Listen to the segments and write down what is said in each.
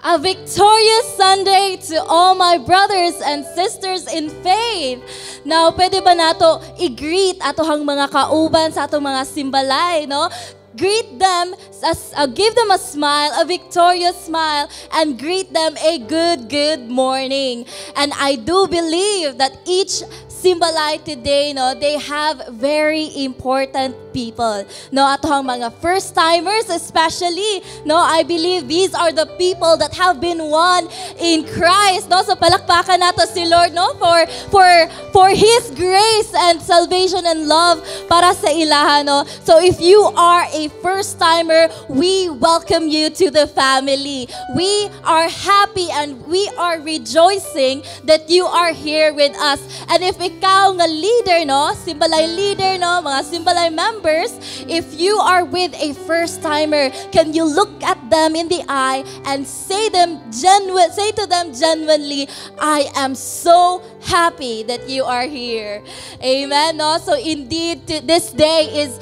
A victorious Sunday to all my brothers and sisters in faith. Now, pwede ba nato i-greet atohang mga kauban sa atong mga simbalay, no? Greet them, give them a smile, a victorious smile, and greet them a good morning. And I do believe that each Simbalay today, no, they have very important people. No, atohang mga first-timers especially, no, I believe these are the people that have been won in Christ. No, so palakpakan nato si Lord, no, for His grace and salvation and love para sa ilaha, no. So if you are a first-timer, we welcome you to the family. We are happy and we are rejoicing that you are here with us. And if ikaw nga leader, no, Simbalay leader, no, mga Simbalay members, if you are with a first-timer, can you look at them in the eye and say to them genuinely, I am so happy that you are here. Amen, no? So indeed, this day is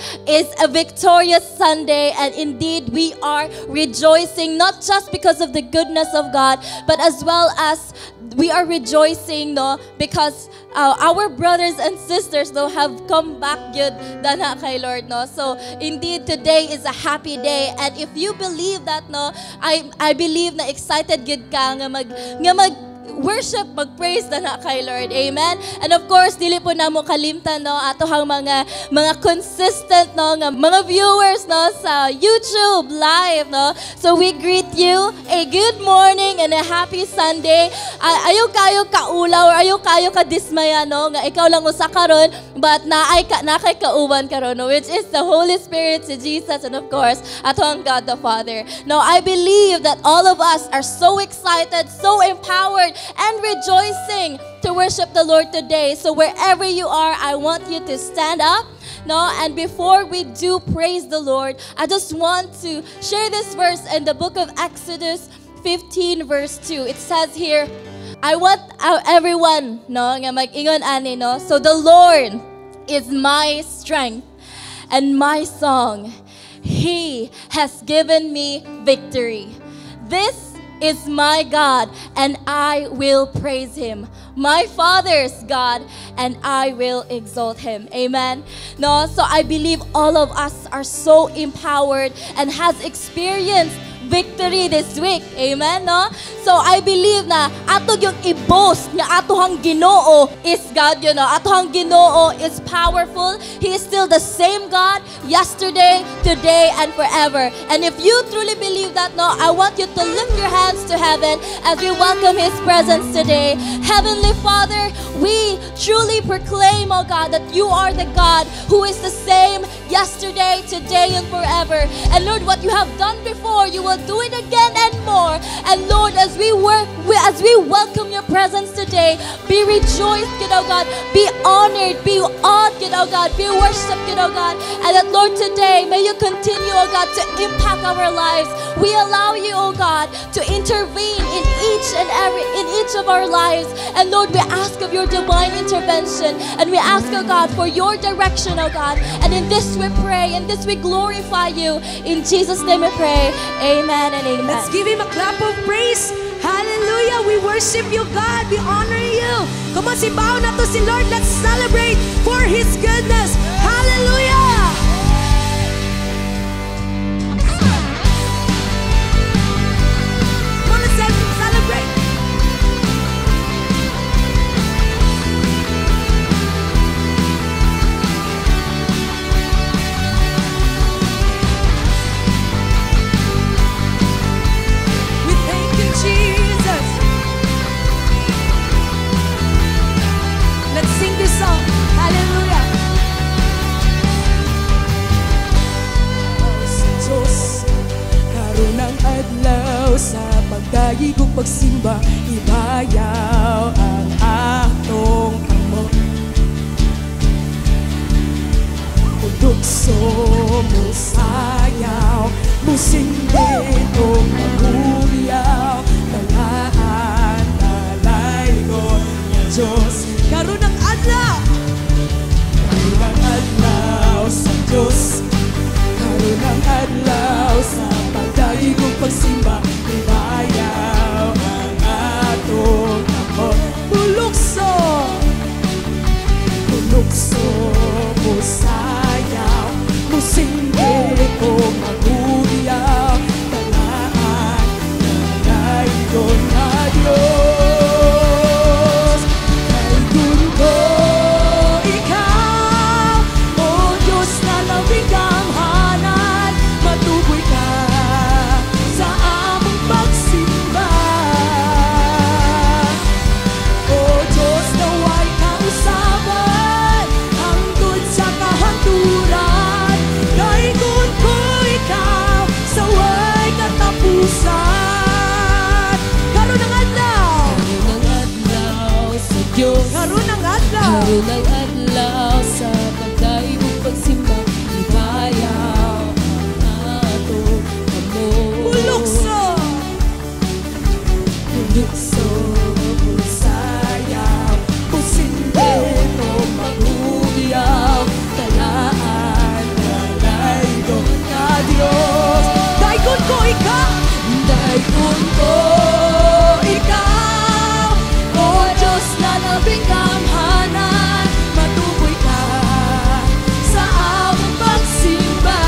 a victorious Sunday, and indeed we are rejoicing not just because of the goodness of God, but as well as we are rejoicing, no, because our brothers and sisters, no, have come back good dana kay Lord, no. So indeed today is a happy day, and if you believe that, no, I believe na excited good ka nga mag worship, mag-praise na kay Lord. Amen? And of course, dili po na mo kalimtan, no, atohang mga consistent, no, nga mga viewers, no, sa YouTube live, no. So we greet you a good morning and a happy Sunday. Ayaw kayo kaulaw or ayaw kayo kadismaya, no, nga ikaw lang usa karon, but nakay kauban karon, no, which is the Holy Spirit, si Jesus, and of course, atohang God the Father. No, I believe that all of us are so excited, so empowered, and rejoicing to worship the Lord today. So wherever you are, I want you to stand up. No, and before we do praise the Lord, I just want to share this verse in the book of Exodus 15 verse 2. It says here, I want everyone, no, nga mag-ingon ani, no. So the Lord is my strength and my song. He has given me victory. This is my God, and I will praise Him. My Father's God, and I will exalt Him. Amen. No, so I believe all of us are so empowered and has experienced victory this week. Amen, no? So I believe na ato yung i-boast nga atohang Ginoo is God, you know. Atohang Ginoo is powerful. He is still the same God yesterday, today, and forever. And if you truly believe that, no, I want you to lift your hands to heaven as we welcome His presence today. Heavenly Father, we truly proclaim, oh God, that you are the God who is the same yesterday, today, and forever. And Lord, what you have done before, you will do it again and more. And Lord, as we welcome your presence today, be rejoiced, you know God, be honored, be awed, you know God, be worshipped, you know God. And that Lord, today, may you continue, oh God, to impact our lives. We allow you, oh God, to intervene in each of our lives. And Lord, we ask of your divine intervention, and we ask, oh God, for your direction, oh God. And in this we pray, in this we glorify you. In Jesus' name we pray. Amen and amen. Let's give Him a clap of praise. Hallelujah. We worship you, God. We honor you. Come on, simbahan na to si Lord. Let's celebrate for His goodness. Hallelujah. Come on, let's celebrate. Jesus. Let's sing this song. Hallelujah. Sa Diyos, karon ang adlaw sa pagdayi kong pagsimba, ibayaw ang atong amor. Udukso mo sayaw, musindin o maguriyaw, talaan, talaygon niya Diyos. Karon ang adlaw, karon ang adlaw sa Diyos, karon ang adlaw sa pagdayi kong pagsimba, ibayaw sayaw, musindi ko maghuyaw, talaan na ikaw na Diyos. Dahigon ko ikaw, o Diyos na labing gamhanan, matuboy ka sa among pagsimba. O Diyos na way kausaban, hangtod sa kahanturan, dahigon ko ikaw sa way katapusan. Karon ang adlaw, sa Diyos. karon ang adlaw, Karon ang adlaw sa pagkaibong pagsimba, ibayaw ang ato amor. bulukso, Bulukso, sayaw, pusindero, maghuyaw, talaan dahigon ka Diyos. Dahigon ko ikaw, dahigon ko ikaw, o Diyos na labing gamhanan, matuboy ka sa among pagsimba.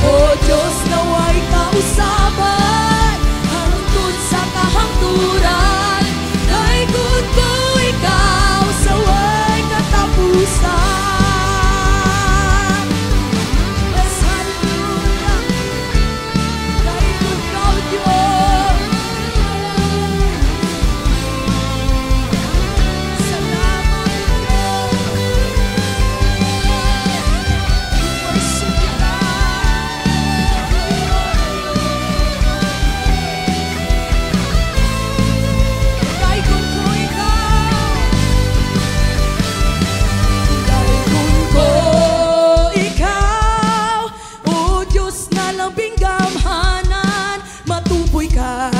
O Diyos na way kausaban, hangtod sa kahangturan, dahigon ko ikaw sa way katapusan. Yes, hallelujah. Dahigon ka, Diyos. Salamat, Diyos. We worship you, God. Dahigon ko ikaw. Dahigon ko ikaw, o Diyos na labing gamhanan, matuboy ka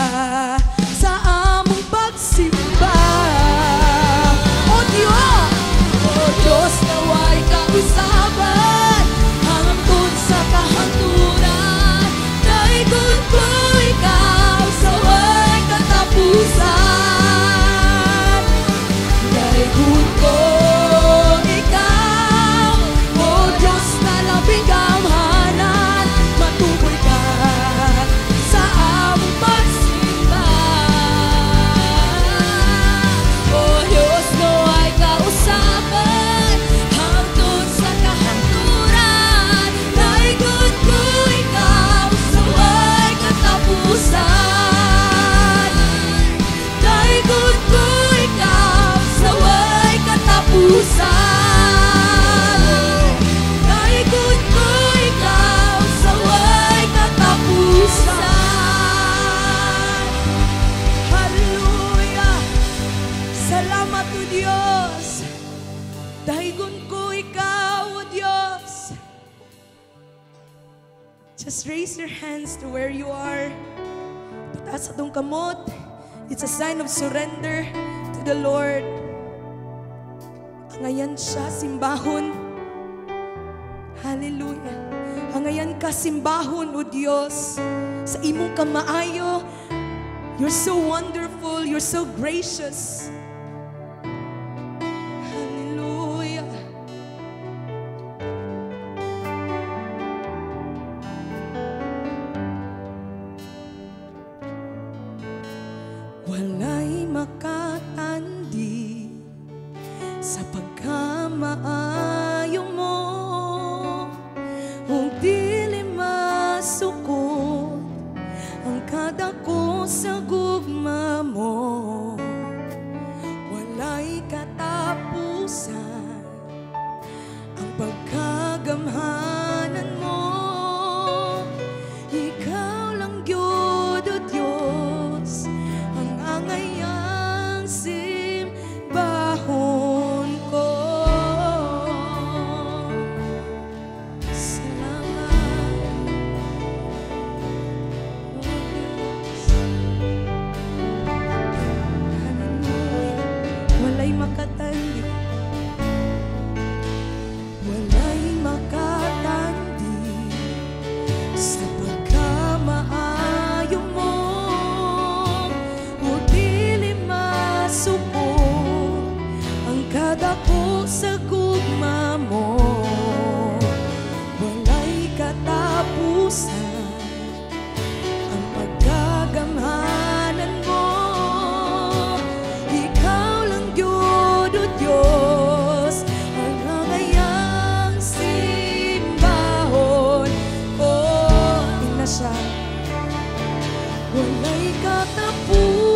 sa among pagsimba. O Diyos na way kausaban, hangtod sa kahangturan, dahigon ko ikaw sa way katapusan. Dahigon ko ikaw, o Diyos na labing gamhanan, matuboy ka sa among pagsimba. O Diyos na way kausaban, hangtod sa kahangturan, dahigon ko ikaw sa way katapusan. Dahigon ko ikaw sa way katapusan. Dahigon ko ikaw sa way katapusan. Hallelujah! Salamat o Diyos. Dahigon ko ikaw o Diyos. Just raise your hands to where you are. Pataas atong kamot. It's a sign of surrender to the Lord. Hangayan siya, simbahon. Hallelujah. Hangayan ka, simbahon, O Diyos. Sa imong kamaayo, you're so wonderful, you're so gracious. Hallelujah. Walay makatandi sa pagkamaayo mo, ug dili masukot ang kadako sa gugma mo. Walay katapusan ang pagkagamhanan mo. Ikaw lang gyud, O Diyos, ang angayang simbahon ko. kadako sa gugma mo, walay katapusan ang pagkagamhanan mo. Ikaw lang Diyod o Diyos, ang nangayang simbahon ko. Tingnan siya. Walay katapusan,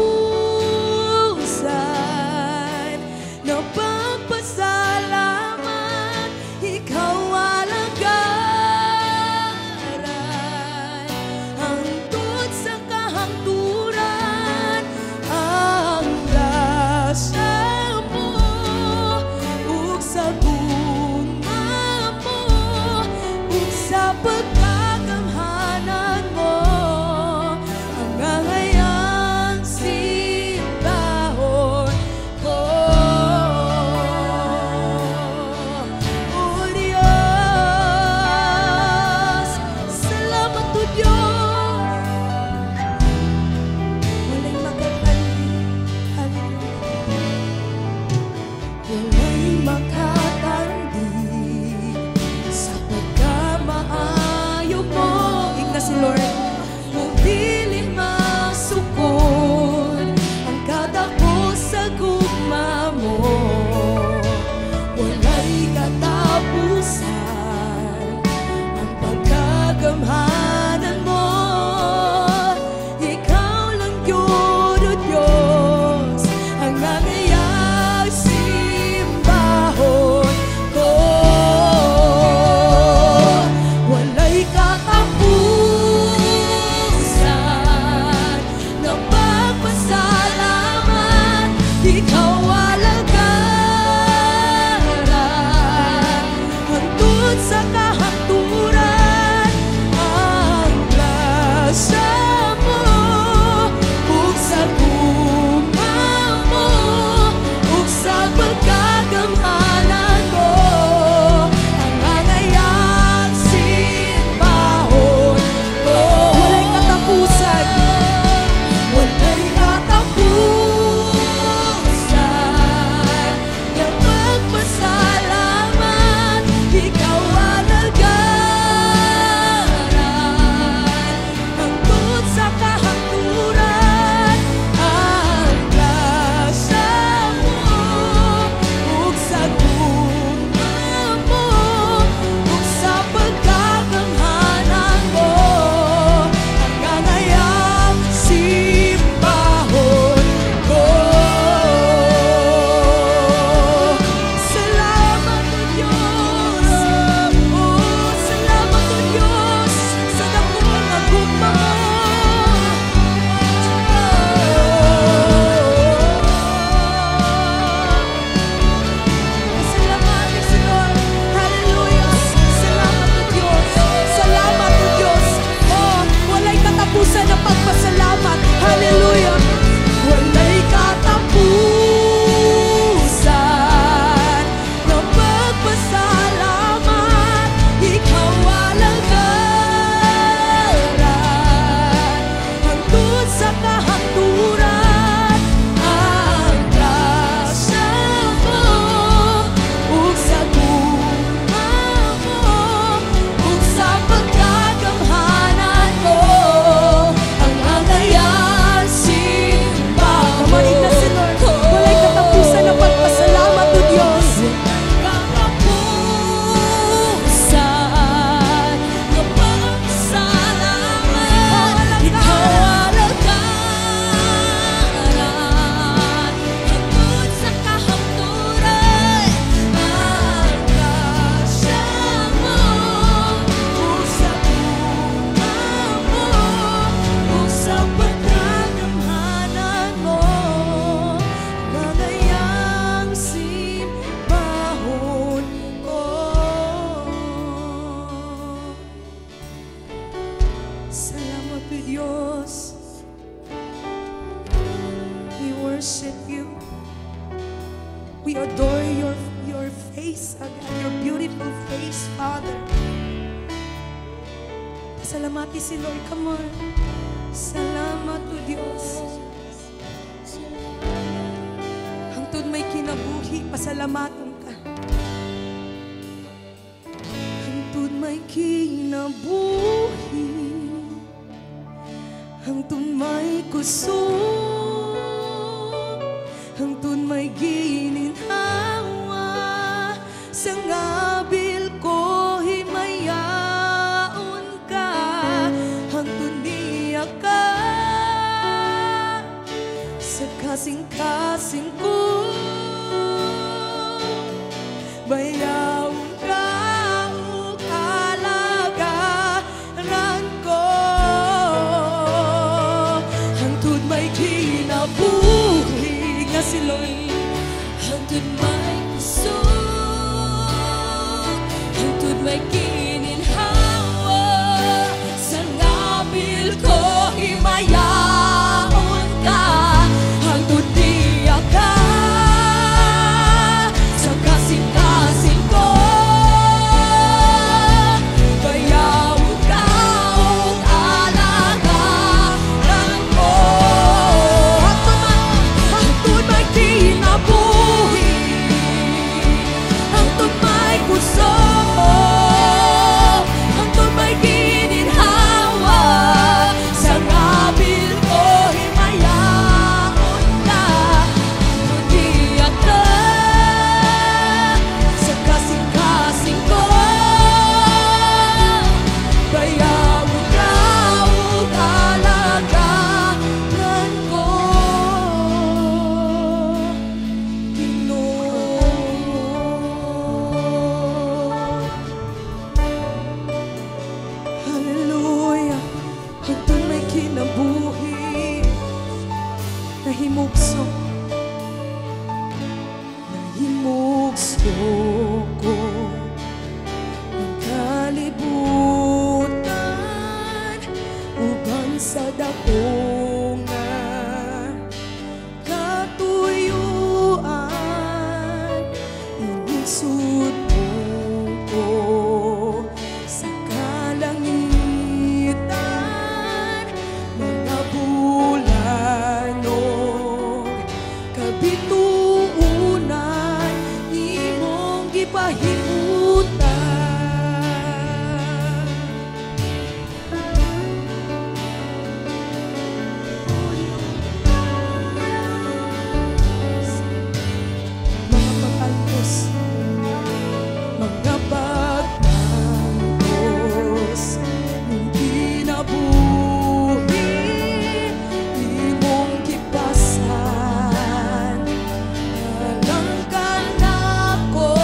napapasalamat, ikaw alagaran, hangtod sa kahangturan, ang grasya mo, ug sa bunga mo, ug sa pagkagamhanan mo, ang ngangayang simbahon ko. O Diyos, salamat o Diyos, walay makatandi, walay makatandi sa pagkamaayo mo. Igna si Lord, kung dili masukod ang kadako sa gugma mo, walay katapusan ang pagkagamhanan mo. Ikaw lang Diyod o Diyos, ang nangayang simbahon ko. Walay katapusan, napapasalamat, ikaw alagaran, hangtod sa kahangturan, ang grasya mo, ug sa bunga mo, ug sa pagkagamhanan mo, ang ngangayang simbahon ko. Walay katapusan, walay katapusan, napagpasalamat, ikaw alagaran, hangtod sa kahangturan, ang grasya mo, ug sa bunga mo, ug sa pagkagamhanan mo, ang ngangayang simbahon ko. Salamat o Diyos, oh, salamat o Diyos, sa dako nga gugma mo. Salamat si Lord, hallelujah. Salamat o Diyos, salamat o Diyos. Oh, walay katapusan ang pagpasalamat, hallelujah. Walay katapusan ng pagpasalamat, ikaw alagaran, hangtod sa kahangturan, ang grasya mo, ug sa bunga mo, ug sa pagkagamhanan mo, ang ngangayang simbahon. Kamanig na si Lord, walay katapusan ng pagpasalamat o Diyos. Katapusan ng pagpasalamat, ikaw alagaran, hangtod sa kahangturan, ang grasya mo, ug sa bunga mo, ug sa pagkagamhanan mo, ngangayang simbahon ko. Salamat o Diyos, we worship you, we adore your face, your beautiful face, Father. Salamati si Lord, come on. Salamat o Diyos. Hangtod may kinabuhi, pasalamatan Hangtod may kinabuhi, hangtod may kusog, hangtod may gininhawa, sa ngabil ko himayaon ka, hangtod niya ka, sa kasing-kasing ko, bayaw ka ug alagaran ko, hangtod may kinabuhi nga si Lord, Hangtod may kusog, hangtod may gininhawa, sa ngabil ko himayaon ka, hangtod niya ka, sa kasing-kasing ko, bayaw ka ug alagaran ko, hangtod may kinabuhi, hangtod may kusog, hangtod may gininhawa, sa ngabil ko himayaon ka, hangtod niya ka, sa kasing-kasing ko, bayaw ka ug alagaran ko, Hallelujah. Hangtod may kinabuhi, nahimugso ko ang kalibutan, uban sa dako nga katuyuan, inisud ko sa kalangitan, mga bulanog, kabituunan, imong gipahimutan. Mga pag-alpos, mga pag-alpos, yung kinabuhi, imong kipasan, alang ka na ko,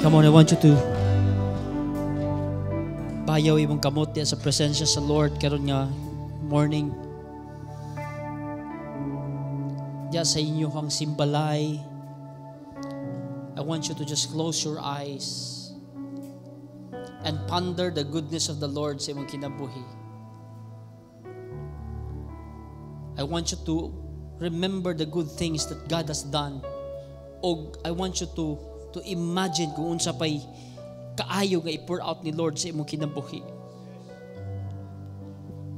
Come on, I want you to bayaw imong kamot diya sa presensya sa Lord karon nga morning. Diya sa inyong simbalay, I want you to just close your eyes and ponder the goodness of the Lord sa imong kinabuhi. I want you to remember the good things that God has done. O I want you to imagine kung unsa pay kaayo nga i-pour out ni Lord sa imong kinabuhi.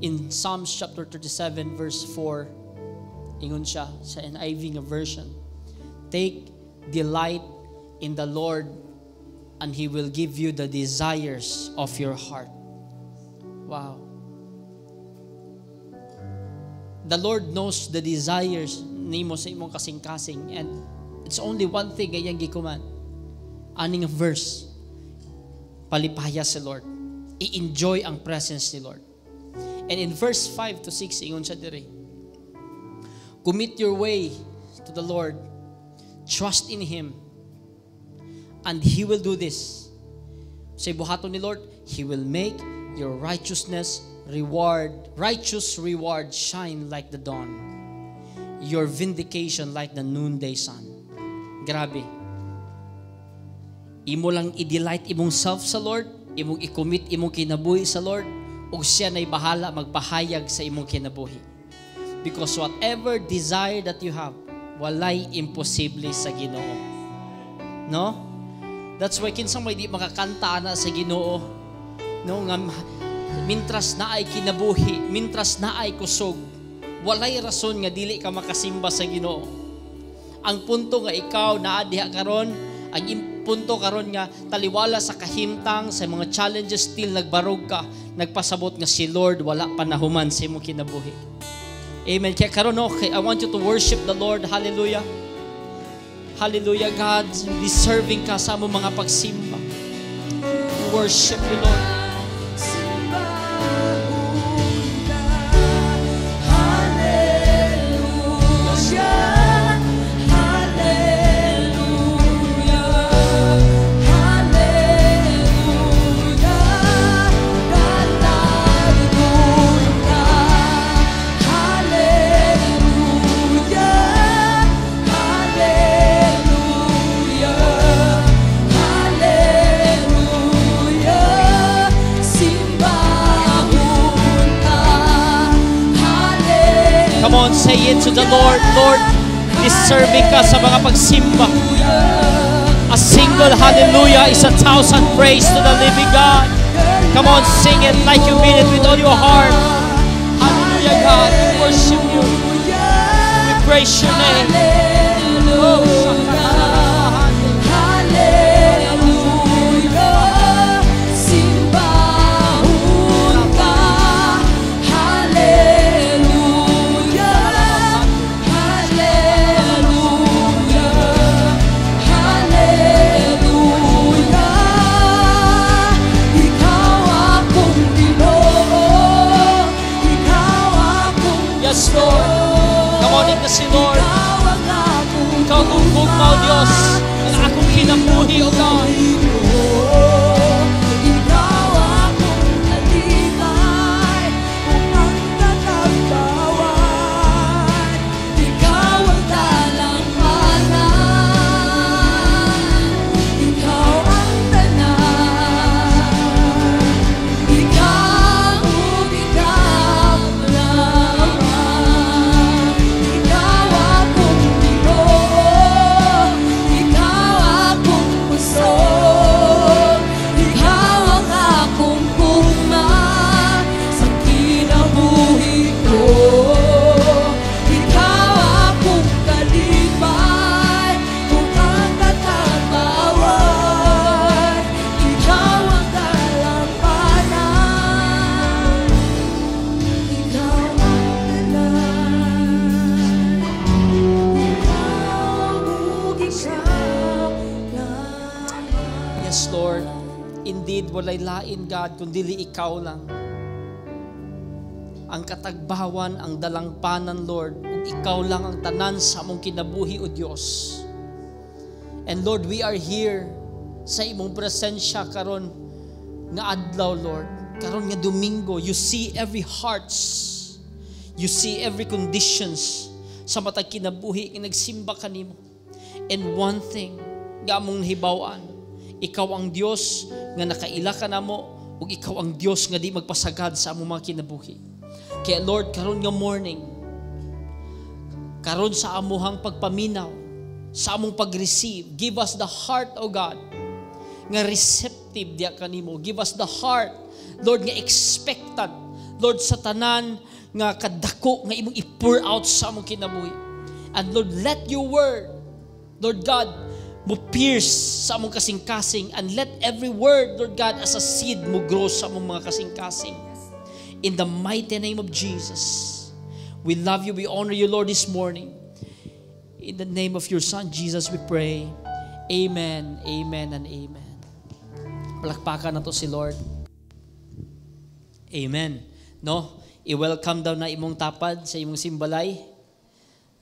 In Psalms chapter 37 verse 4, ingon siya sa NIV nga version, take delight in the Lord and He will give you the desires of your heart. Wow. The Lord knows the desires nimo sa imong kasing-kasing, and it's only one thing nga iyang gikuman. Aning a verse, palipaya si Lord. I-enjoy ang presence ni Lord. And in verse 5 to 6, ingon siya diri, commit your way to the Lord. Trust in Him. And He will do this. Sa buhaton ni Lord, He will make your righteous reward shine like the dawn. Your vindication like the noonday sun. Grabe. Imo lang i-delight imong self sa Lord, imong i-commit imong kinabuhi sa Lord, ug siya na'y bahala magpahayag sa imong kinabuhi. Because whatever desire that you have, walay imposible sa Ginoo. No? That's why kinsang may di makakanta na sa Ginoo, no, nga mintras na ay kinabuhi, mintras na ay kusog, walay rason nga dili ka makasimba sa Ginoo. Ang punto nga ikaw naa diha karon, ang punto karon nga taliwala sa kahimtang, sa mga challenges, still nagbarog ka, nagpasabot nga si Lord wala pa nahuman sa imong kinabuhi. Amen. Kaya karon, okay, I want you to worship the Lord. Hallelujah. Hallelujah, God. Deserving ka sa among mga pagsimba. Worship you, Lord. Come on, say it to the Lord. Lord, deserving ka sa mga pagsimba. A single hallelujah is 1,000 praise to the living God. Come on, sing it like you mean it with all your heart. Hallelujah, God. We worship you. We praise your name. Oh, yes, Lord. Come on, si Lord. Ikaw kung bugmaw, Diyos, ang akong kinabuhi, O God. Ikaw akong nalibay, kung ang tatagpawan. Ikaw ang talampanan, ikaw ang tanan. Ikaw lamang, ikaw akong Ginoo, ikaw akong puso, ikaw ang akong pugma sa kinabuhi ko. Ikaw akong kalipay, kung ang tatagpawan. Ikaw ang talampanan, ikaw ang tanan. Yes, Lord. Indeed, walay lain, God, kundili ikaw lang. Ang katagbawan, ang dalangpanan, Lord, ug ikaw lang ang tanan sa among kinabuhi, O Diyos. And Lord, we are here sa imong presensya karon nga adlaw, Lord. Karon nga Domingo, you see every hearts. You see every conditions sa matag kinabuhi nga nagsimba kanimo. And one thing nga among nahibaw-an, ikaw ang Dios nga nakaila ka namo, ug ikaw ang Dios nga di magpasagad sa among mga kinabuhi. Kaya Lord, karon nga morning, karon sa amuhang pagpaminaw, sa among pag-receive, give us the heart, O God, nga receptive diya kanimo. Give us the heart, Lord, nga expectant, Lord, sa tanan nga kadako nga imong i-pour out sa among kinabuhi. And Lord, let your word, Lord God, mo pierce sa among kasing-kasing, and let every word, Lord God, as a seed mo grow sa among mga kasing-kasing. In the mighty name of Jesus, we love you, we honor you, Lord, this morning. In the name of your Son, Jesus, we pray. Amen, amen, and amen. Palakpakan na to si Lord. Amen. No? I-welcome daw na imong tapad sa imong simbalay.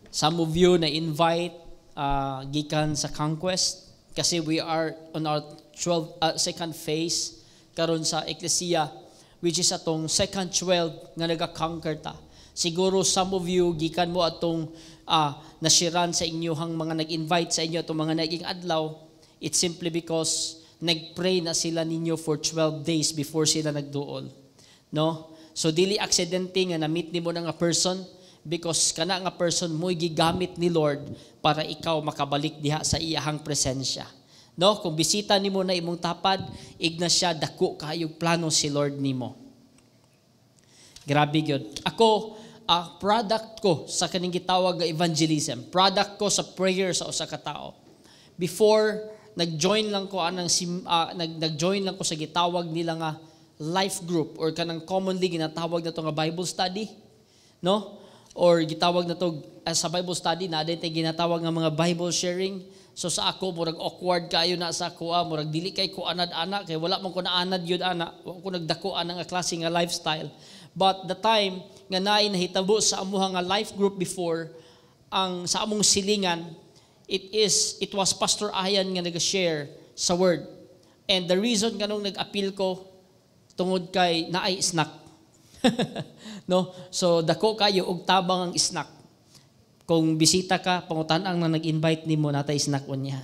Some of you na invite gikan sa conquest kasi we are on our second phase karon sa Ecclesia, which is atong second 12 nga naga-conquer ta. Siguro some of you gikan mo atong nashiran sa inyohang mga nag-invite sa inyo atong mga naging adlaw. It's simply because nagpray na sila ninyo for 12 days before sila nagduol. No? So dili aksidente nga na-meet nimo na nga person, because kana nga person mo gigamit ni Lord para ikaw makabalik diha sa iyahang presensya. No, kung bisita nimo na imong tapad, igna siya dako kayog plano si Lord nimo. Grabe gyud. Ako, product ko sa kaning gitawag nga evangelism. Product ko sa prayer sa usa ka tawo. Before nag-join lang ko nag-join lang ko sa gitawag nila nga life group or kanang commonly ginatawag na to nga Bible study, no? Or gitawag na to sa Bible study na din tay ginatawag nga mga Bible sharing. So sa ako murag awkward kayo na sa ako, murag dili kay ko anad-ana kay wala man ko naanad gyud ana, wa ko nagdako ana nga klase nga lifestyle. But the time nga naay nahitabo sa amuha nga life group before, ang sa among silingan, it was Pastor Ayan nga nag-share sa word. And the reason kanong nag-appeal ko tungod kay naay snack. No? So dako kayo og tabang ang snack. Kung bisita ka, pangutan-ang na nag-invite nimo natay snack unya.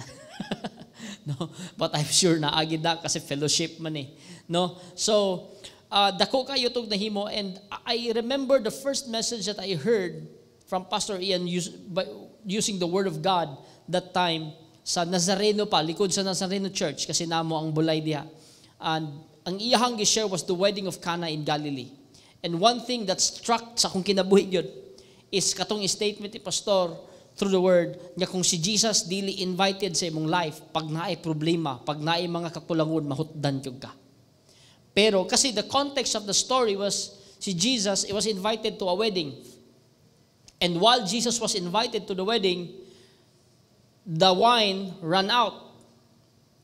No? But I'm sure naagi da kasi fellowship man eh. No? So dako kayo tog nahimo, and I remember the first message that I heard from Pastor Ian using the word of God that time sa Nazareno pa, likod sa Nazareno Church kasi namo ang bulay diha. And ang iyahang gi-share was the wedding of Cana in Galilee. And one thing that struck sa akong kinabuhi gyud is katong statement ni Pastor through the word nga kung si Jesus dili invited sa imong life, pag naay problema, pag naay mga kakulangon, mahutdan gyud ka. Pero kasi the context of the story was si Jesus was invited to a wedding. And while Jesus was invited to the wedding, the wine ran out.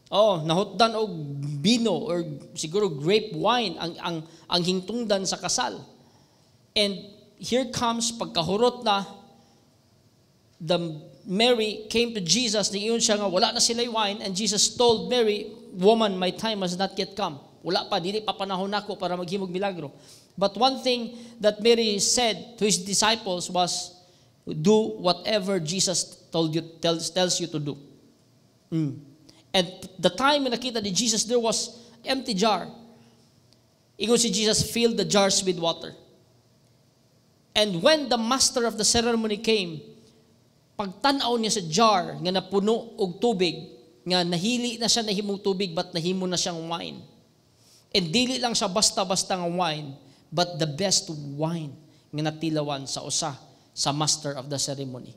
Oh, nahutdan og bino or siguro grape wine ang hingtungdan sa kasal. And here comes pagkahurot na Mary came to Jesus, niingon siya nga wala na sila wine, and Jesus told Mary, "Woman, my time has not yet come." Wala pa, dili pa panahon nako para maghimog milagro. But one thing that Mary said to his disciples was, "Do whatever Jesus tells you to do." And the time na nakita ni Jesus, there was empty jar. Ingon si Jesus, "Fill the jars with water." And when the master of the ceremony came, pagtanaw niya sa jar nga napuno og tubig, nga nahili na siya nahimong tubig but nahimo na siyang wine. And dili lang siya basta-basta nga wine, but the best wine nga natilawan sa usa sa master of the ceremony.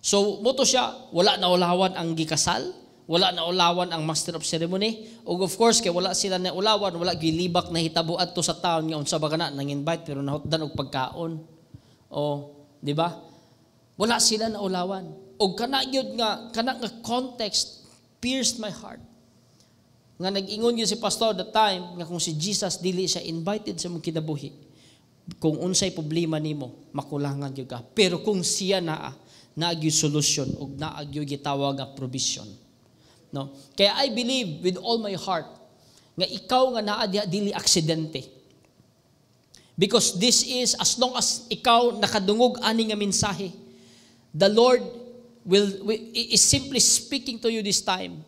So moto siya, wala na ulawan ang gikasal, wala na ulawan ang master of ceremony, ug of course kay wala sila na ulawan, wala gilibak na hitabo adto sa taon nga unsa ba kana nang invite pero nahutdan og pagkaon. O, di ba? Wala sila na ulawan. Og kana gyud nga context pierced my heart. Nga nag-ingon gyud si pastor that time nga kung si Jesus dili siya invited sa mong kinabuhi, kung unsay problema nimo makulangan gyud ka. Pero kung siya naa gyud solusyon og naa gyud gitawag nga provision. No? Kaya I believe with all my heart nga ikaw nga naa diha dili aksidente. Because this is, as long as ikaw nakadungog ani nga mensahe, the Lord is simply speaking to you this time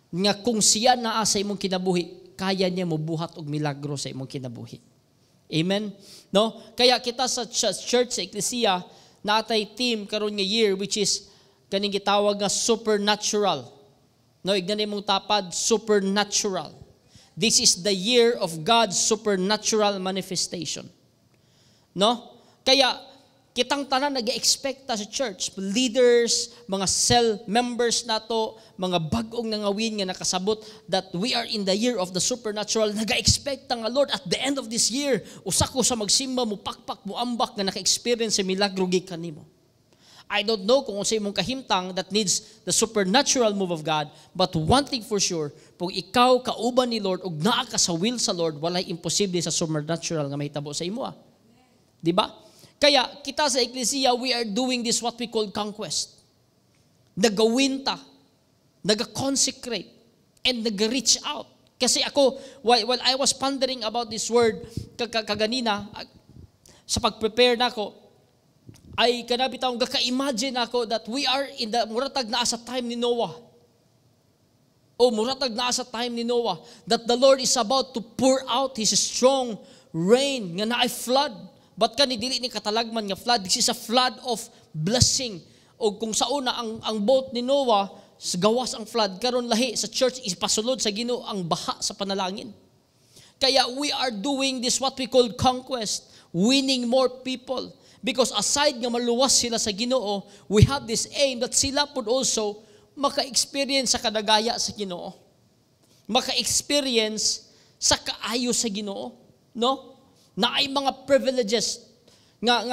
nga kung siya naa sa imong kinabuhi, kaya niya mobuhat og milagro sa imong kinabuhi. Amen? No? Kaya kita sa church, sa Ecclesia, natay team karon nga year which is kaning gitawag nga supernatural. No, ignan imong tapad, supernatural. This is the year of God's supernatural manifestation. No? Kaya kitang tanan nag-expect sa church, leaders, mga cell members nato, mga bag-ong nangawin nga nakasabot that we are in the year of the supernatural. Nag-expect nga Lord at the end of this year, usa ko sa magsimba mo pakpak mo ambak nga naka-experience sa milagro gikan nimo. I don't know kung unsa imong kahimtang that needs the supernatural move of God, but one thing for sure, kung ikaw kauban ni Lord ug naa ka sa will sa Lord, walay imposible sa supernatural nga mahitabo sa imo. Di ba? Kaya kita sa Ecclesia, we are doing this what we call conquest. Nagawinta, nag-consecrate, and nag-reach out. Kasi ako, while I was pondering about this word kaganina, sa pag-prepare na ako, ay kanabitang gaka-imagine ako that we are in the muratag na sa time ni Noah. Muratag na sa time ni Noah that the Lord is about to pour out His strong rain nga naay flood. But kani dili ni katalagman nga flood, this is a flood of blessing. O kung sa una ang boat ni Noah, gawas ang flood, karon lahi sa church ipasulod sa Ginoo ang baha sa panalangin. Kaya we are doing this what we call conquest, winning more people. Because aside nga maluwas sila sa Ginoo, we have this aim that sila pud also maka-experience sa kadagaya sa Ginoo. Maka-experience sa kaayo sa Ginoo, no? Na ay mga privileges nga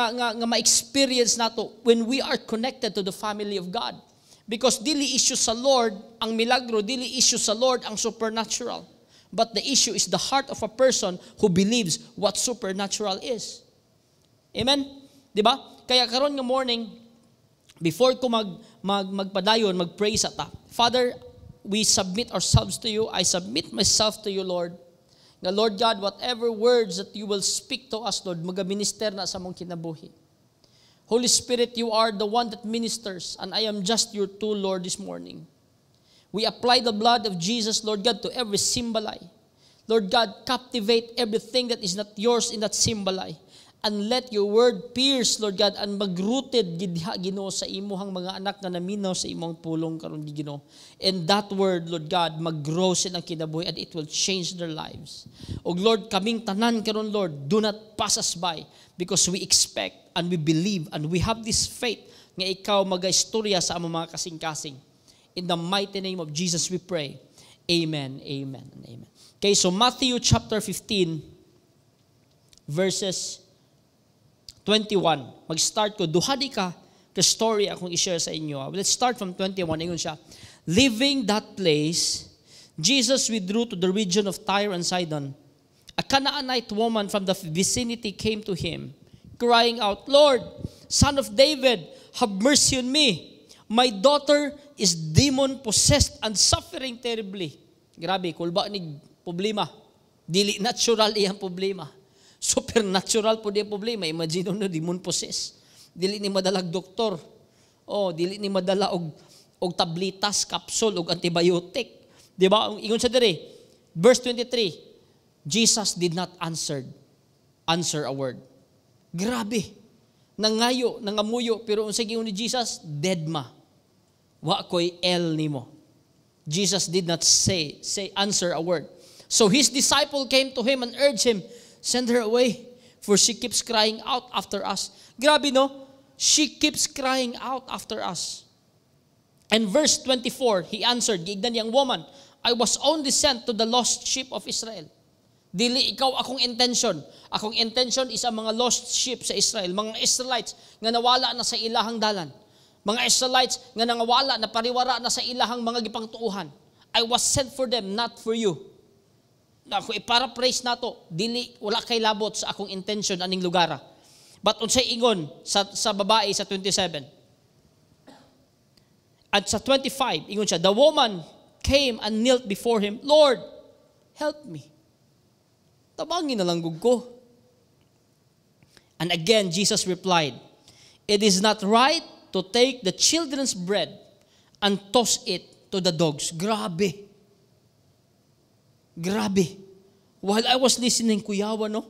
ma-experience nato when we are connected to the family of God. Because dili issue sa Lord ang milagro, dili issue sa Lord ang supernatural. But the issue is the heart of a person who believes what supernatural is. Amen? Diba? Kaya karon nga morning, before ko magpadayon, mag-pray sa ta. Father, we submit ourselves to you. I submit myself to you, Lord. Nga Lord God, whatever words that you will speak to us, Lord, magaminister na sa mong kinabuhi. Holy Spirit, you are the one that ministers, and I am just your tool, Lord, this morning. We apply the blood of Jesus, Lord God, to every symbolai. Lord God, captivate everything that is not yours in that symbolai. And let your word pierce, Lord God, and magrooted gidha Ginoo sa imuhang mga anak na naminaw sa imong pulong karon Ginoo. And that word, Lord God, mag-grow silang kinabuhi and it will change their lives. O Lord, kaming tanan karon Lord, do not pass us by because we expect and we believe and we have this faith nga ikaw maga-istorya sa among mga kasing-kasing. In the mighty name of Jesus we pray. Amen, amen, and amen. Okay, so Matthew chapter 15, verses 21. Mag-start ko. Duhadi ka story akong i-share sa inyo. Let's start from 21. Ingon siya. Leaving that place, Jesus withdrew to the region of Tyre and Sidon. A Canaanite woman from the vicinity came to him, crying out, Lord, Son of David, have mercy on me. My daughter is demon-possessed and suffering terribly. Grabe, kulba ni problema. Dili natural iyang problema. Supernatural po di problema. Imagine no, demon possess. Dili ni madalag doktor. Dili ni madala og tablitas, capsule, og antibiotic. Di ba? Ingon sa diri, verse 23, Jesus did not answer a word. Grabe. Nangayo, nangamuyo, pero unsay giingon ni Jesus, deadma. Wa koy el nimo. Jesus did not answer a word. So his disciple came to him and urged him, send her away, for she keeps crying out after us. Grabe, no? She keeps crying out after us. And verse 24, he answered, giigdan niyang woman, I was only sent to the lost sheep of Israel. Dili ikaw akong intention. Akong intention is ang mga lost sheep sa Israel, mga Israelites nga nawala na sa ilahang dalan. Mga Israelites nga nawala na pariwara na sa ilahang mga gipangtuuhan. I was sent for them, not for you. Ako i-paraphrase nato, dili wala kay labot sa akong intention aning lugara. But unsay ingon sa babae sa 27. At sa 25, ingon siya, the woman came and knelt before him, Lord, help me. Tabangin na lang gug ko. And again, Jesus replied, it is not right to take the children's bread and toss it to the dogs. Grabe. Grabe. While I was listening, kuyawa, no?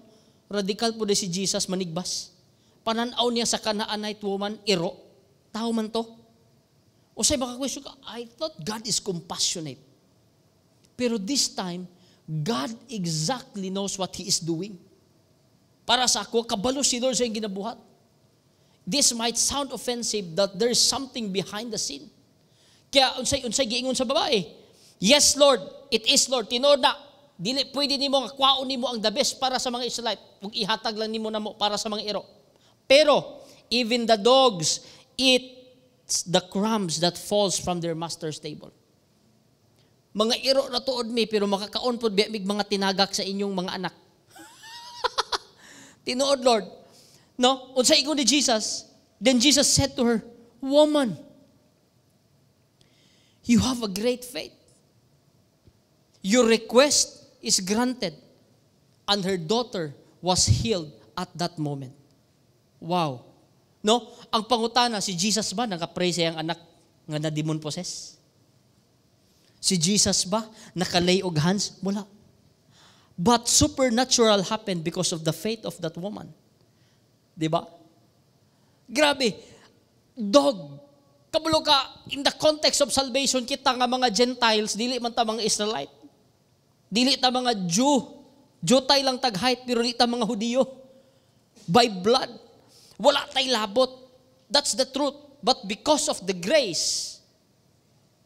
Radical po si Jesus, manigbas. Pananaw niya sa Canaanite woman, iro. Tao man to. O sa'yo baka question ka, I thought God is compassionate. Pero this time, God exactly knows what He is doing. Para sa ako, kabalo si Lord sa iyong ginabuhat. This might sound offensive that there is something behind the scene. Kaya unsay giingon sa babae. Yes, Lord, it is, Lord. Tinood na, dili pwede nimo nga kwaon nimo ang the best para sa mga Israelite. Ug ihatag lang nimo namo para sa mga iro. Pero even the dogs eat the crumbs that falls from their master's table. Mga iro na tuod mi, pero makakaon pod biya mga tinagak sa inyong mga anak. Tinuod, Lord. No? Unsay ingon ni Jesus? Then Jesus said to her, Woman, you have a great faith. Your request is granted. And her daughter was healed at that moment. Wow. No? Ang pangutana, si Jesus ba naka-pray sa iyang anak nga na demon possess? Si Jesus ba nakalay og hands? Wala. But supernatural happened because of the faith of that woman. Diba? Grabe. Dog. Kabalo ka, in the context of salvation, kita nga mga Gentiles, dili man ta mga Israelite. Dili ta mga Jew. Jutay lang tag-height, pero dili ta mga Hudiyo. By blood. Wala tay labot. That's the truth. But because of the grace,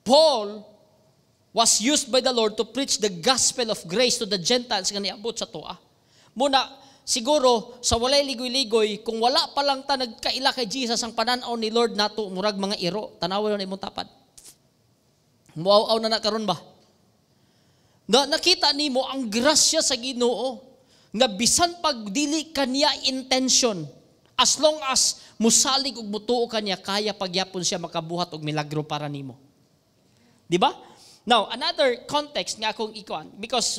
Paul was used by the Lord to preach the gospel of grace to the Gentiles nga niabot sa toa. Muna, siguro, sa walay ligoy-ligoy, kung wala pa lang ta nagkaila kay Jesus ang pananaw ni Lord nato, murag mga iro, tanawa na imong tapad. Muaw-aw na karon ba? Nakita nimo ang grasya sa Ginoo nga bisan pag dili kaniya intention, as long as musalig ug mutuo kaniya, kaya pagyapon siya makabuhat og milagro para nimo. Di ba? Now, another context nga akong ikuan, because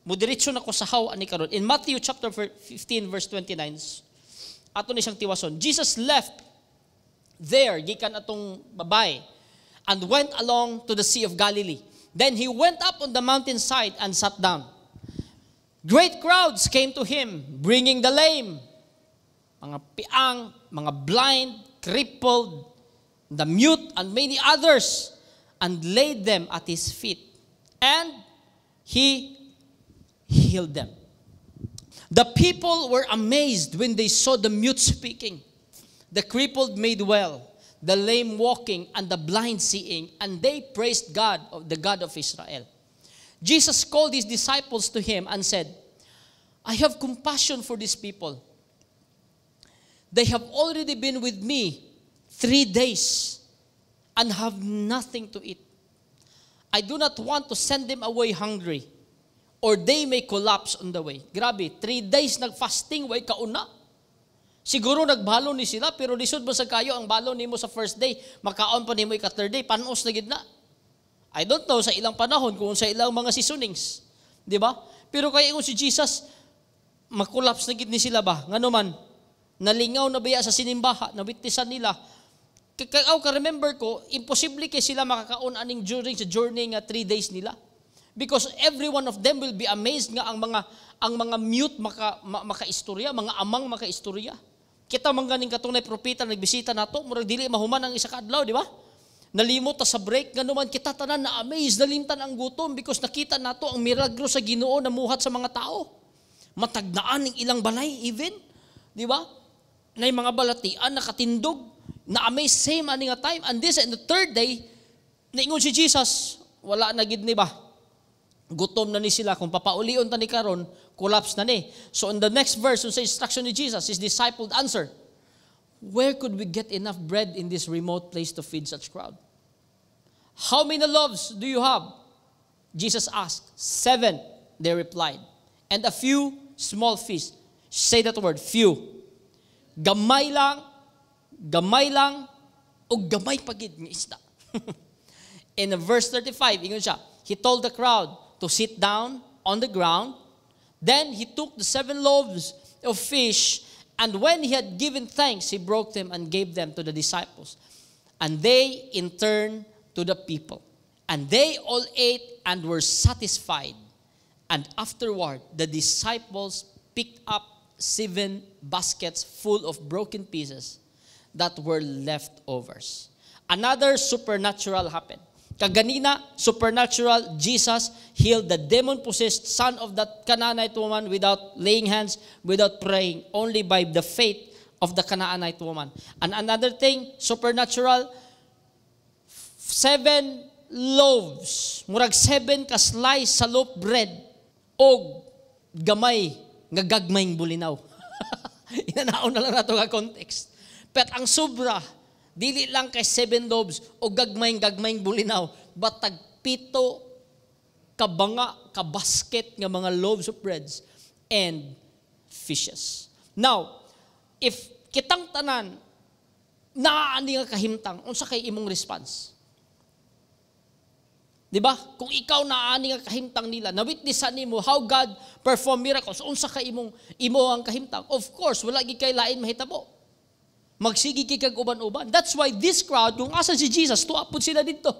mudiretso na ko sa how ani karon. In Matthew chapter 15 verse 29, ato ni siyang tiwason. Jesus left there, gikan atong babay, and went along to the Sea of Galilee. Then he went up on the mountainside and sat down. Great crowds came to him, bringing the lame, mga piang, mga blind, crippled, the mute, and many others, and laid them at his feet. And he healed them. The people were amazed when they saw the mute speaking, the crippled made well, the lame walking, and the blind seeing, and they praised God, the God of Israel. Jesus called his disciples to him and said, I have compassion for these people. They have already been with me 3 days and have nothing to eat. I do not want to send them away hungry, or they may collapse on the way. Grabe, 3 days nag-fasting, way kauna. Siguro nagbalo ni sila, pero lisod mo sa kayo, ang balo nimo sa first day, makaon pa nimo ika-third day, panos na gid na. I don't know sa ilang panahon, kung sa ilang mga seasonings. Di ba? Pero kaya kung si Jesus, makulaps na gid ni sila ba? Ngano man, nalingaw na baya sa sinimbaha, nawittisan nila. Kaya remember ko, imposible kay sila makakaon aning during sa journey nga 3 days nila. Because every one of them will be amazed nga ang mga mute makaistorya, mga amang makaistorya. Kita man ganing katunay propeta nagbisita nato, murag dili mahuman ang isa ka adlaw, di ba? Nalimot ta sa break, ngano man kita tanan na amazed, nalimtan ang gutom because nakita nato ang milagro sa Ginoo na muhat sa mga tao. Matagnaan ning ilang balay even, di ba? Nay mga balatian nakatindog. Na-amaze same ani nga time. And this, and the third day, naingon si Jesus, wala na gid ni ba? Gutom na ni sila. Kung papaulion ta ni karon, collapse na ni. So in the next verse, sa instruction ni Jesus, his disciples answer, where could we get enough bread in this remote place to feed such crowd? How many loaves do you have? Jesus asked. 7, they replied. And a few small fish. Say that word, few. Gamay lang, o gamay pagid ng isda. In verse 35, ingon siya, he told the crowd to sit down on the ground. Then he took the 7 loaves of fish, and when he had given thanks, he broke them and gave them to the disciples. And they in turn to the people. And they all ate and were satisfied. And afterward, the disciples picked up 7 baskets full of broken pieces that were leftovers. Another supernatural happened. Kaganina, supernatural, Jesus healed the demon-possessed son of that Canaanite woman without laying hands, without praying, only by the faith of the Canaanite woman. And another thing, supernatural, 7 loaves, murag 7 ka slice sa loaf bread, o gamay, nga gagmayng bulinaw. Inanaon na lang nato nga context. But ang sobra, dili lang kay 7 loaves o gagmayng bulinaw, but tag 7 kabanga, kabasket nga mga loaves of breads and fishes. Now, if kitang tanan, naani nga kahimtang, unsa kay imong response? Diba? Kung ikaw naani nga kahimtang nila, na-witnessan nimo how God perform miracles, unsa kay imo ang kahimtang? Of course, wala gid kay lain mahitabo. Magsigi kay kag uban-uban. That's why this crowd, kung asa si Jesus, tuapod sila dito.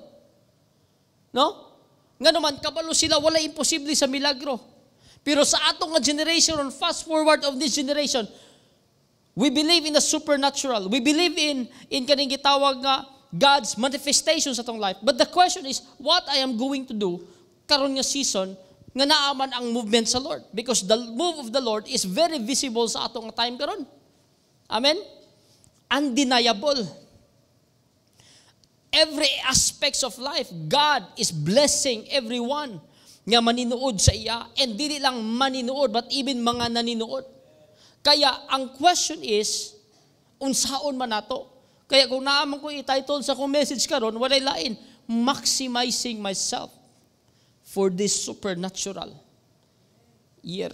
No? Nga naman, kabalo sila, wala imposible sa milagro. Pero sa atong nga generation, on fast forward of this generation, we believe in the supernatural. We believe in kaning gitawag nga God's manifestations sa atong life. But the question is, what I am going to do karon nga season nga naaman ang movement sa Lord? Because the move of the Lord is very visible sa atong time karon. Amen? Undeniable. Every aspects of life, God is blessing everyone nga maninuod sa iya. And dili lang maninuod, but even mga naninuod. Kaya, ang question is, unsaon man nato? Kaya kung naaman ko i-title sa kong message karon, walay lain, maximizing myself for this supernatural year.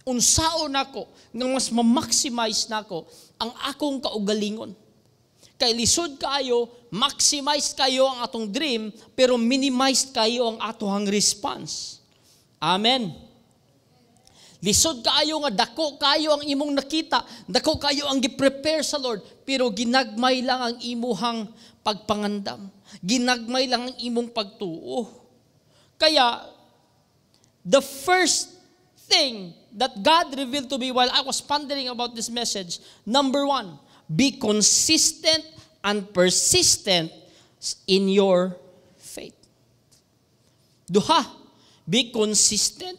Unsaon nako nga mas ma-maximize nako ang akong kaugalingon. Kay lisod kayo, maximize kayo ang atong dream, pero minimize kayo ang atohang response. Amen. Lisod kayo nga dako kayo ang imong nakita, dako kayo ang gi-prepare sa Lord, pero ginagmay lang ang imuhang pagpangandam. Ginagmay lang ang imong pagtuo. Kaya, the first thing that God revealed to me while I was pondering about this message, number 1, be consistent and persistent in your faith. Duha, be consistent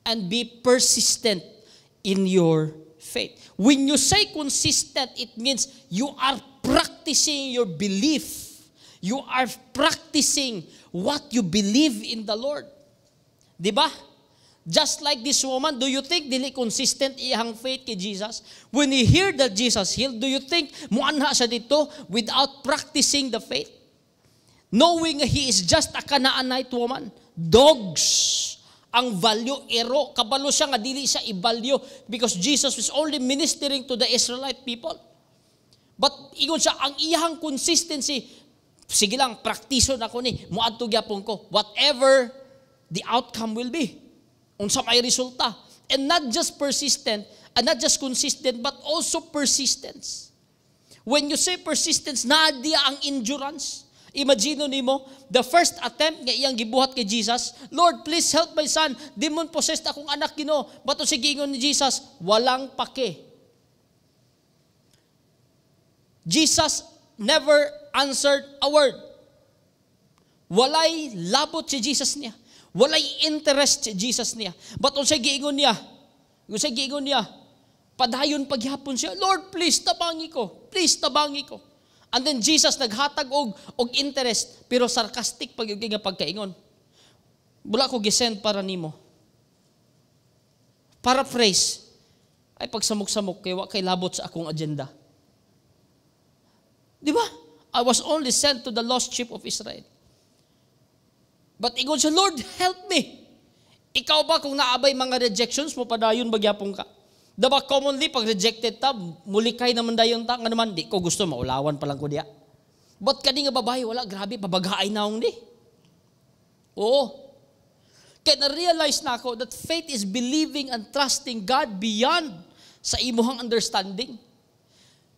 and be persistent in your faith. When you say consistent, it means you are practicing your belief. You are practicing what you believe in the Lord. Diba? Just like this woman, do you think dili consistent iyang faith kay Jesus? When you hear that Jesus healed, do you think muanha siya dito without practicing the faith? Knowing he is just a Canaanite woman, dogs ang value, ero, kabalo siya nga dili siya i-value because Jesus was only ministering to the Israelite people. But ingon siya, ang iyang consistency, sige lang, praktiso na ko ni, muadto gyapon ko, whatever the outcome will be. Unsa may resulta. And not just persistent, and not just consistent, but also persistence. When you say persistence, naadiya ang endurance. Imagine nimo, the first attempt nga iyang gibuhat kay Jesus, Lord, please help my son, demon-possessed akong anak Ginoo. Bato sige ingon ni Jesus, walang pake. Jesus never answered a word. Walay labot si Jesus niya. Walay interest si Jesus niya. But unsay giingon niya? Unsay giingon niya? Padayon paghapon siya, Lord, please tabangi ko. Please tabangi ko. And then Jesus naghatag og interest, pero sarcastic pag nga pagkaingon. Wala ko gisend para nimo. Paraphrase, ay pagsamok-samok kay wa kay labot sa akong agenda. Di ba? I was only sent to the lost sheep of Israel. But ingon siya, Lord, help me. Ikaw ba kung naabay mga rejections mo, padayon bagyapon ka? Diba commonly, pag rejected ta, mulikay naman dayon ta, nga naman, di ko gusto, maulawan pa lang ko diya. But kani nga babae, wala, grabe, pabaghaay naong di. Oo. Kaya na-realize na ako that faith is believing and trusting God beyond sa imuhang understanding.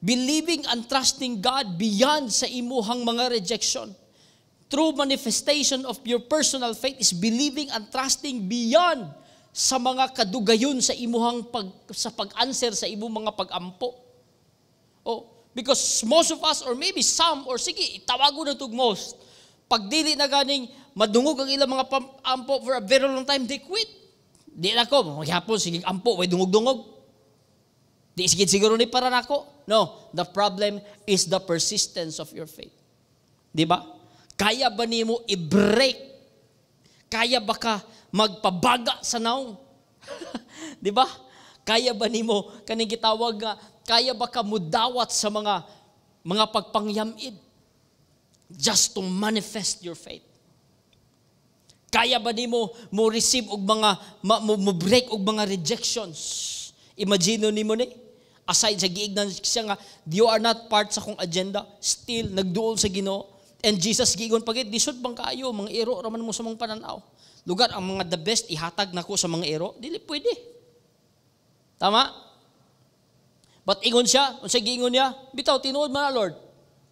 Believing and trusting God beyond sa imuhang mga rejection. True manifestation of your personal faith is believing and trusting beyond sa mga kadugayon sa imuhang pag-answer sa imong mga pag-ampo. Oh, because most of us, or maybe some, or sige, itawago na itong most, pag dili na ganing madungog ang ilang mga ampo for a very long time, they quit. Di na ko, maghapon, sige, ampo, way dungog-dungog. Di sige, siguro ni para na ako. No, the problem is the persistence of your faith. Di ba? Kaya ba nimo i-break? Kaya ba ka magpabaga sa naong? Di ba? Kaya ba nimo kaning gitawag nga, kaya ba ka mudawat sa mga pagpangyamid just to manifest your faith? Kaya ba nimo mo receive og mga mo break og mga rejections? Imagine nimo ni aside sa giignan siya nga you are not part sa kong agenda, still nagduol sa Ginoo. And Jesus giingon pagit disod bang kaayo mga ero raman mo sa mga pananaw. Lugar ang mga the best ihatag nako sa mga ero, dili pwede. Tama? But ingon siya, unsay giingon niya? Bitaw tinuod man na Lord.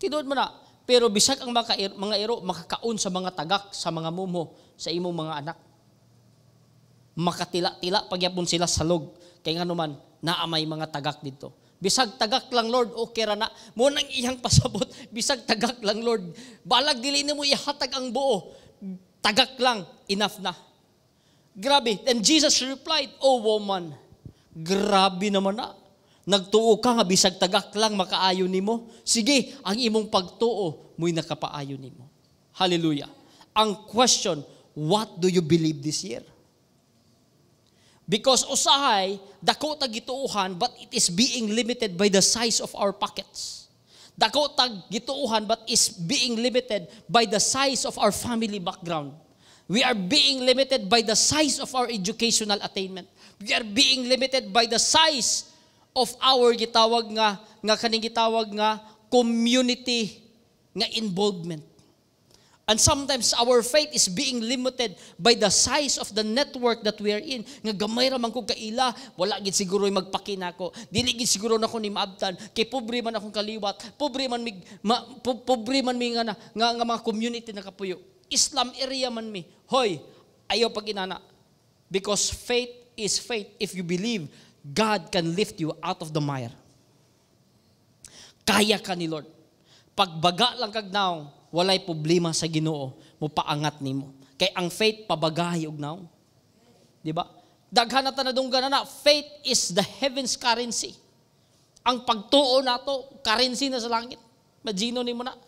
Tinuod man na. Pero bisag ang mga ero makakaon sa mga tagak, sa mga mumo, sa imong mga anak. Makatila-tila pagyapon sila sa log. Kay nga naman naamay mga tagak dito. Bisag tagak lang Lord, okay ra na. Mo nang iyang pasabot, bisag tagak lang Lord. Balag dili nimo ihatag ang buo. Tagak lang, enough na. Grabe. And Jesus replied, "Oh woman, grabe naman na. Nagtuo ka nga bisag tagak lang makaayo nimo. Sige, ang imong pagtuo mo'y nakapaayo nimo." Hallelujah. Ang question, what do you believe this year? Because usahay, dako tag gituuhan, but it is being limited by the size of our pockets. Dako tag gituuhan, but is being limited by the size of our family background. We are being limited by the size of our educational attainment. We are being limited by the size of our gitawag nga kaning gitawag nga community nga involvement. And sometimes our faith is being limited by the size of the network that we are in. Nga gamay ra man ko kaila, wala gid siguro magpakina ko. Dili gid siguro nako ni maabtan kay pobre man akong kaliwat, pobre man mi nga mga community na kapuyo. Islam area man mi. Hoy, ayaw pag inana. Because faith is faith if you believe God can lift you out of the mire. Kaya ka ni Lord. Pagbaga lang kag naong, walay problema sa Ginoo, mo paangat nimo. Kay ang faith pabagahi og naong. Di ba? Daghan na tanadunggan na, faith is the heaven's currency. Ang pagtuo nato, currency na sa langit. Imagino nimo na.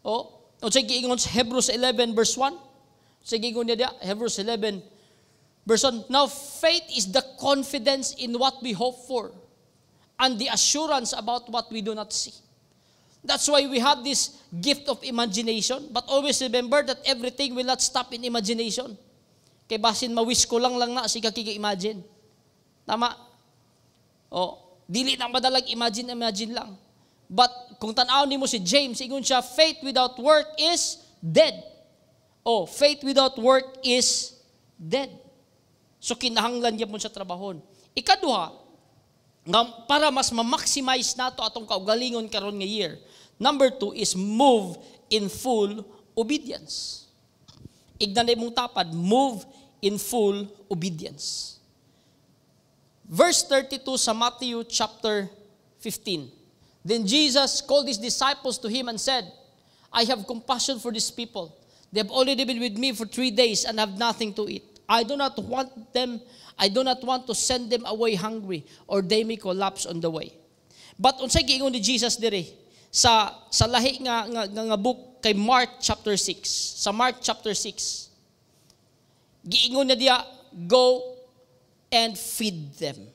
Oh, unsay giingon sa Hebrews 11 verse 1? Unsay giingon niya Hebrews 11 verse 1. Now faith is the confidence in what we hope for and the assurance about what we do not see. That's why we have this gift of imagination. But always remember that everything will not stop in imagination. Kay basin ma-wish ko lang na si kakika-imagine. Tama? O, dili na madalag imagine lang. But kung tanaw nimo si James, ingon siya, faith without work is dead. O, faith without work is dead. So kinahanglan niya mo sa trabahon. Ikaduha, nga para mas ma-maximize nato atong kaugalingon karon nga year. Number 2 is move in full obedience. Ignan mong tapad, move in full obedience. Verse 32 sa Matthew chapter 15. Then Jesus called his disciples to him and said, I have compassion for these people. They have already been with me for 3 days and have nothing to eat. I do not want to send them away hungry, or they may collapse on the way. But unsay giingon ni Jesus dire sa lahi nga book kay Mark chapter 6. Sa Mark chapter 6. Giingon na diya, go and feed them.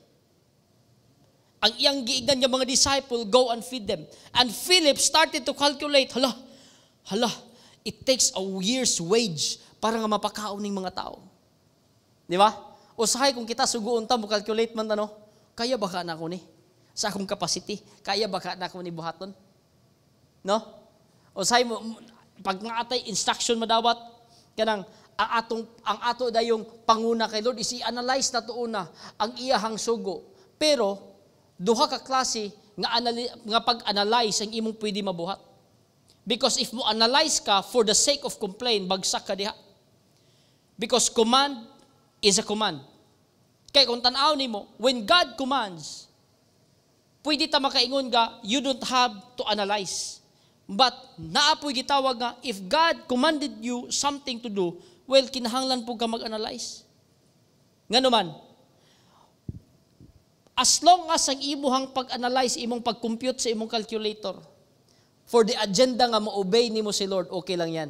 Ang iyang giignan niya mga disciple, go and feed them. And Philip started to calculate, hala, it takes a year's wage para nga mapakaon ng mga tao. Di ba? Usahay kung kita suguon ta mo calculate man ano, kaya ba ka na ako ni? Sa akong capacity, kaya ba ka na ako ni buhaton? No? Usahay mo pag nga atay instruction madawat kanang ang ato dayong panguna kay Lord is i-analyze na to una ang iyahang sugo. Pero duha ka klase nga pag-analyze ang imong pwede mabuhat. Because if mo analyze ka for the sake of complain, bagsak ka diha. Because command is a command. Kaya kung tanaw nimo, when God commands, pwede ta makaingon nga, you don't have to analyze. But naapoy gitawag nga, if God commanded you something to do, well, kinahanglan po ka mag-analyze. Nga naman, as long as ang imuhang pag-analyze, imong pag-compute sa imong calculator, for the agenda nga ma-obey nimo si Lord, okay lang yan.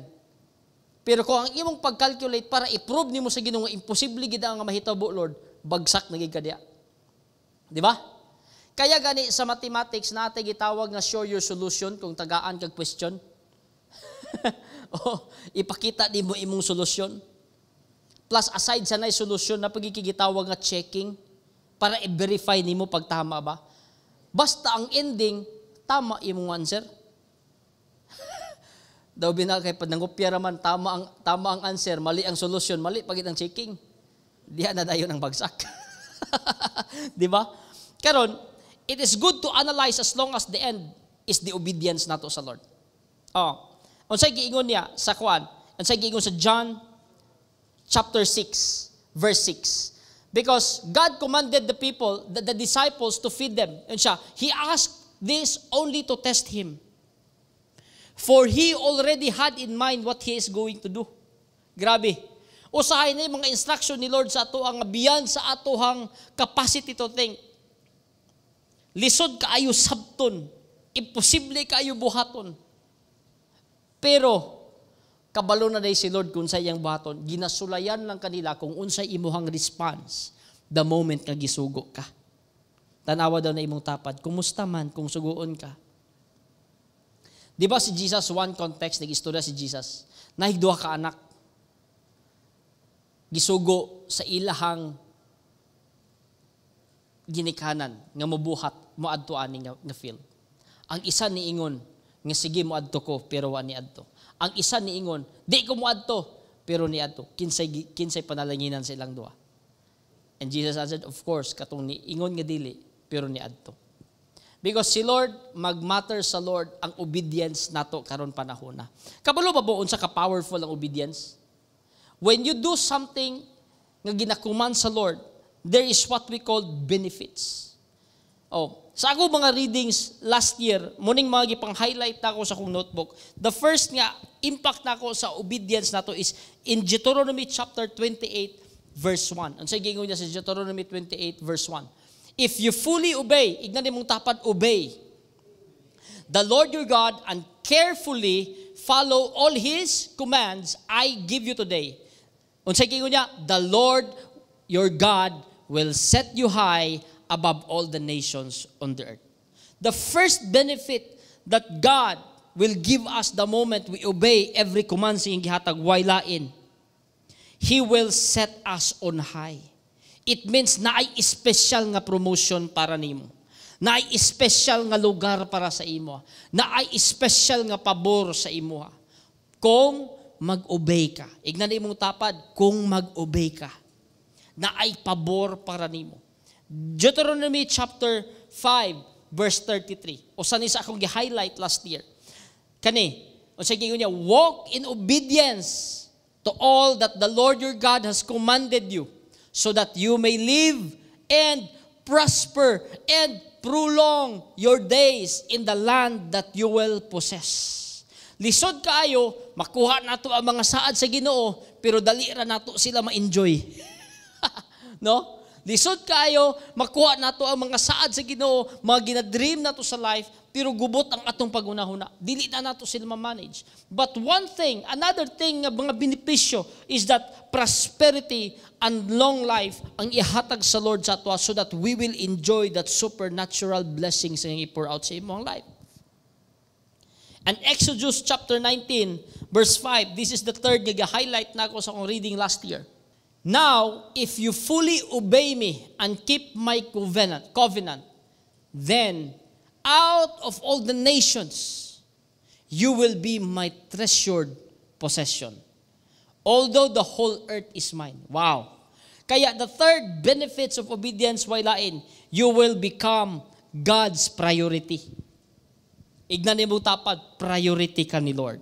Pero kung ang imong pag-calculate para i-prove nimo sa Ginoo nga imposible gid ang mahitabo, Lord, bagsak na gid ka diha. Di ba? Kaya gani sa mathematics natin gitawag nga show your solution kung tagaan kag question. Ipakita nimo imong solusyon. Plus aside sa nay solusyon na pagigitawag nga checking para i-verify nimo pag tama ba. Basta ang ending tama imong answer. Daw bina kay panangopya raman tama ang answer, mali ang solusyon, mali pagit ang checking. Diha na dayon ang bagsak. Di ba? Karon, it is good to analyze as long as the end is the obedience nato sa Lord. Unsay giingon niya sa Kuan? Unsay giingon sa John chapter 6 verse 6. Because God commanded the people, the disciples to feed them. And siya, He asked this only to test Him. For He already had in mind what He is going to do. Grabe. Usahay na yung mga instruction ni Lord sa ato ang beyond sa atohang capacity to think. Lisod kaayo sabton. Imposible kaayo buhaton. Pero, kabalo na day si Lord kung sa iyang buhaton. Ginasulayan lang kanila kung unsay imuhang response the moment nga gisugo ka. Tanawa daw na imong tapad. Kumusta man kung suguon ka? Di ba si Jesus, one context, nag-istorya si Jesus, nahigduha ka anak, gisugo sa ilahang ginikanan, nga mabuhat, moadto ani nga field. Ang isa ni ingon, nga sige moadto ko, pero wa ni adto. Ang isa ni ingon, di ko moadto, pero ni adto. Kinsay panalanginan sa ilang duha. And Jesus answered, of course, katong ni ingon nga dili, pero ni adto. Because si Lord, mag-matter sa Lord ang obedience nato karon panahon na. Kabalo ba unsa ka powerful ang obedience? When you do something nga ginakuman sa Lord, there is what we call benefits. Sa ako mga readings last year, muning mga gipang-highlight na ako sa akong notebook, the first nga impact na ako sa obedience nato is in Deuteronomy chapter 28 verse 1. Unsay gingon niya sa Deuteronomy 28 verse 1? If you fully obey, ignan mong tapad obey, the Lord your God and carefully follow all His commands I give you today. Unsay gingon niya? The Lord your God will set you high above all the nations on the earth. The first benefit that God will give us the moment we obey every command siyang gihatag waylain, He will set us on high. It means na ay special nga promotion para nimo. Na ay special nga lugar para sa imo. Na ay special nga pabor sa imo. Kung mag-obey ka. Ignan imong tapad, kung mag-obey ka. Na ay pabor para nimo. Deuteronomy chapter 5 verse 33. O sa nisa akong gi-highlight last year. Kani, o sa gingon niya, walk in obedience to all that the Lord your God has commanded you, so that you may live and prosper and prolong your days in the land that you will possess. Lisod kaayo, makuha nato ang mga saad sa Ginoo, pero dali ra nato sila ma-enjoy. No? Lisod kaayo, makuha nato ang mga saad sa Ginoo, mga ginadream nato sa life, pero gubot ang atong pagunahuna. Dili na nato sila ma-manage. But one thing, another thing nga mga benepisyo is that prosperity and long life ang ihatag sa Lord sa ato so that we will enjoy that supernatural blessings nga i-pour out sa imong life. And Exodus chapter 19 verse 5, this is the third nga highlight na ako sa akong reading last year. Now, if you fully obey me and keep my covenant, then out of all the nations, you will be my treasured possession. Although the whole earth is mine. Wow. Kaya the third benefits of obedience, walain, you will become God's priority. Ignan mo tapad, priority ka ni Lord.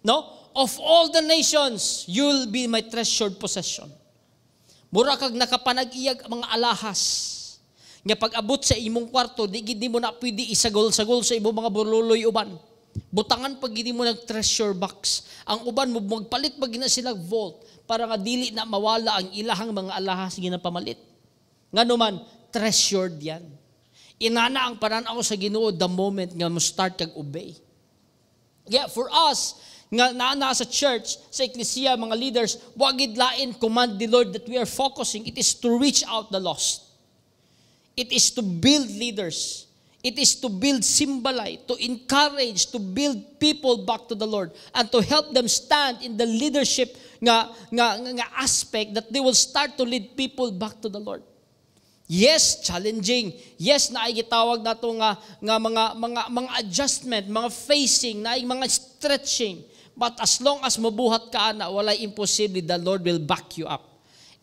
No? Of all the nations, you'll be my treasured possession. Mura kag nakapanag-iyag mga alahas. Nga pag-abot sa imong kwarto, di mo na pwede isagol-sagol sa imong mga bululoy uban. Butangan pag hindi mo nag-treasure box. Ang uban mo, magpalit pag na sila vault para nga dili na mawala ang ilahang mga alahas ginapamalit. Nga naman, treasured yan. Inana ang pananaw sa Ginoo the moment nga mo start kag obey. Yeah, for us, nga naa sa church, sa eklesiya, mga leaders, wagid lain command the Lord that we are focusing. It is to reach out the lost. It is to build leaders. It is to build simbalay, to encourage, to build people back to the Lord, and to help them stand in the leadership nga aspect that they will start to lead people back to the Lord. Yes, challenging. Yes, na ay gitawag nato nga mga adjustment, mga facing, na ay mga stretching. But as long as mabuhat ka na, walay imposible, the Lord will back you up.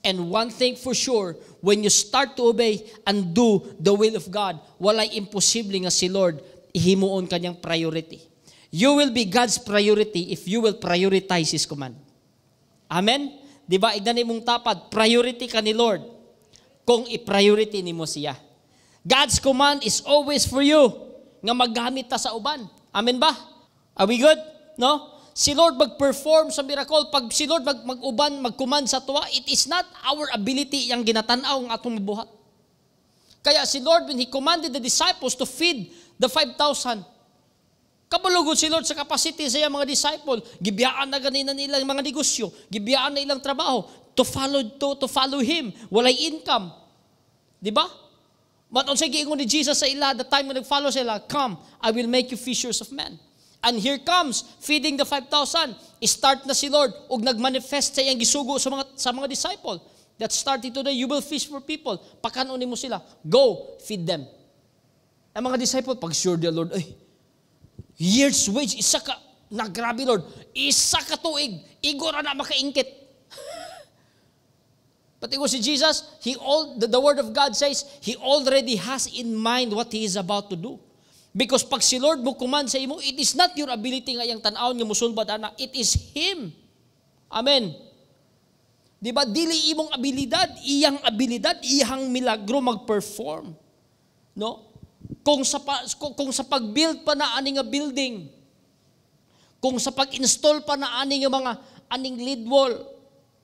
And one thing for sure, when you start to obey and do the will of God, walay imposible nga si Lord ihimuon kanyang priority. You will be God's priority if you will prioritize His command. Amen? Diba? Ignan mong tapad, priority ka ni Lord kung i-priority ni mo siya. God's command is always for you nga maggamit ta sa uban. Amen ba? Are we good? No? Si Lord mag-perform sa miracle. Pag si Lord mag-uban, mag-command sa tuwa, it is not our ability yang ginatanaw ang atong mabuhat. Kaya si Lord, when He commanded the disciples to feed the 5,000, kabalugod si Lord sa capacity sa iyang mga disciple. Gibiyaan na ganina nilang mga negosyo. Gibiyaan na ilang trabaho. To follow Him. Walay income. Di ba? But on sa giingon ni Jesus sa ila, the time when nag-follow sila, come, I will make you fishers of men. And here comes, feeding the 5,000. Start na si Lord, ug nagmanifest sa iyang gisugo sa mga disciple. That starting today, you will fish for people. Pakanunin mo sila. Go, feed them. Ang mga disciple, pag sure the Lord, ay, year's wage, isa ka, grabe Lord, isa ka tuig, igora na makaingkit. But ito si Jesus, the word of God says, He already has in mind what He is about to do. Because pag si Lord mo command sa imo, it is not your ability nga yang tan-awon nga musulbad ana, it is Him. Amen. Di ba? Dili imong abilidad, iyang milagro mag-perform. No? Kung sa pag-build pa na ani nga building, kung sa pag-install pa na ani nga mga aning lead wall,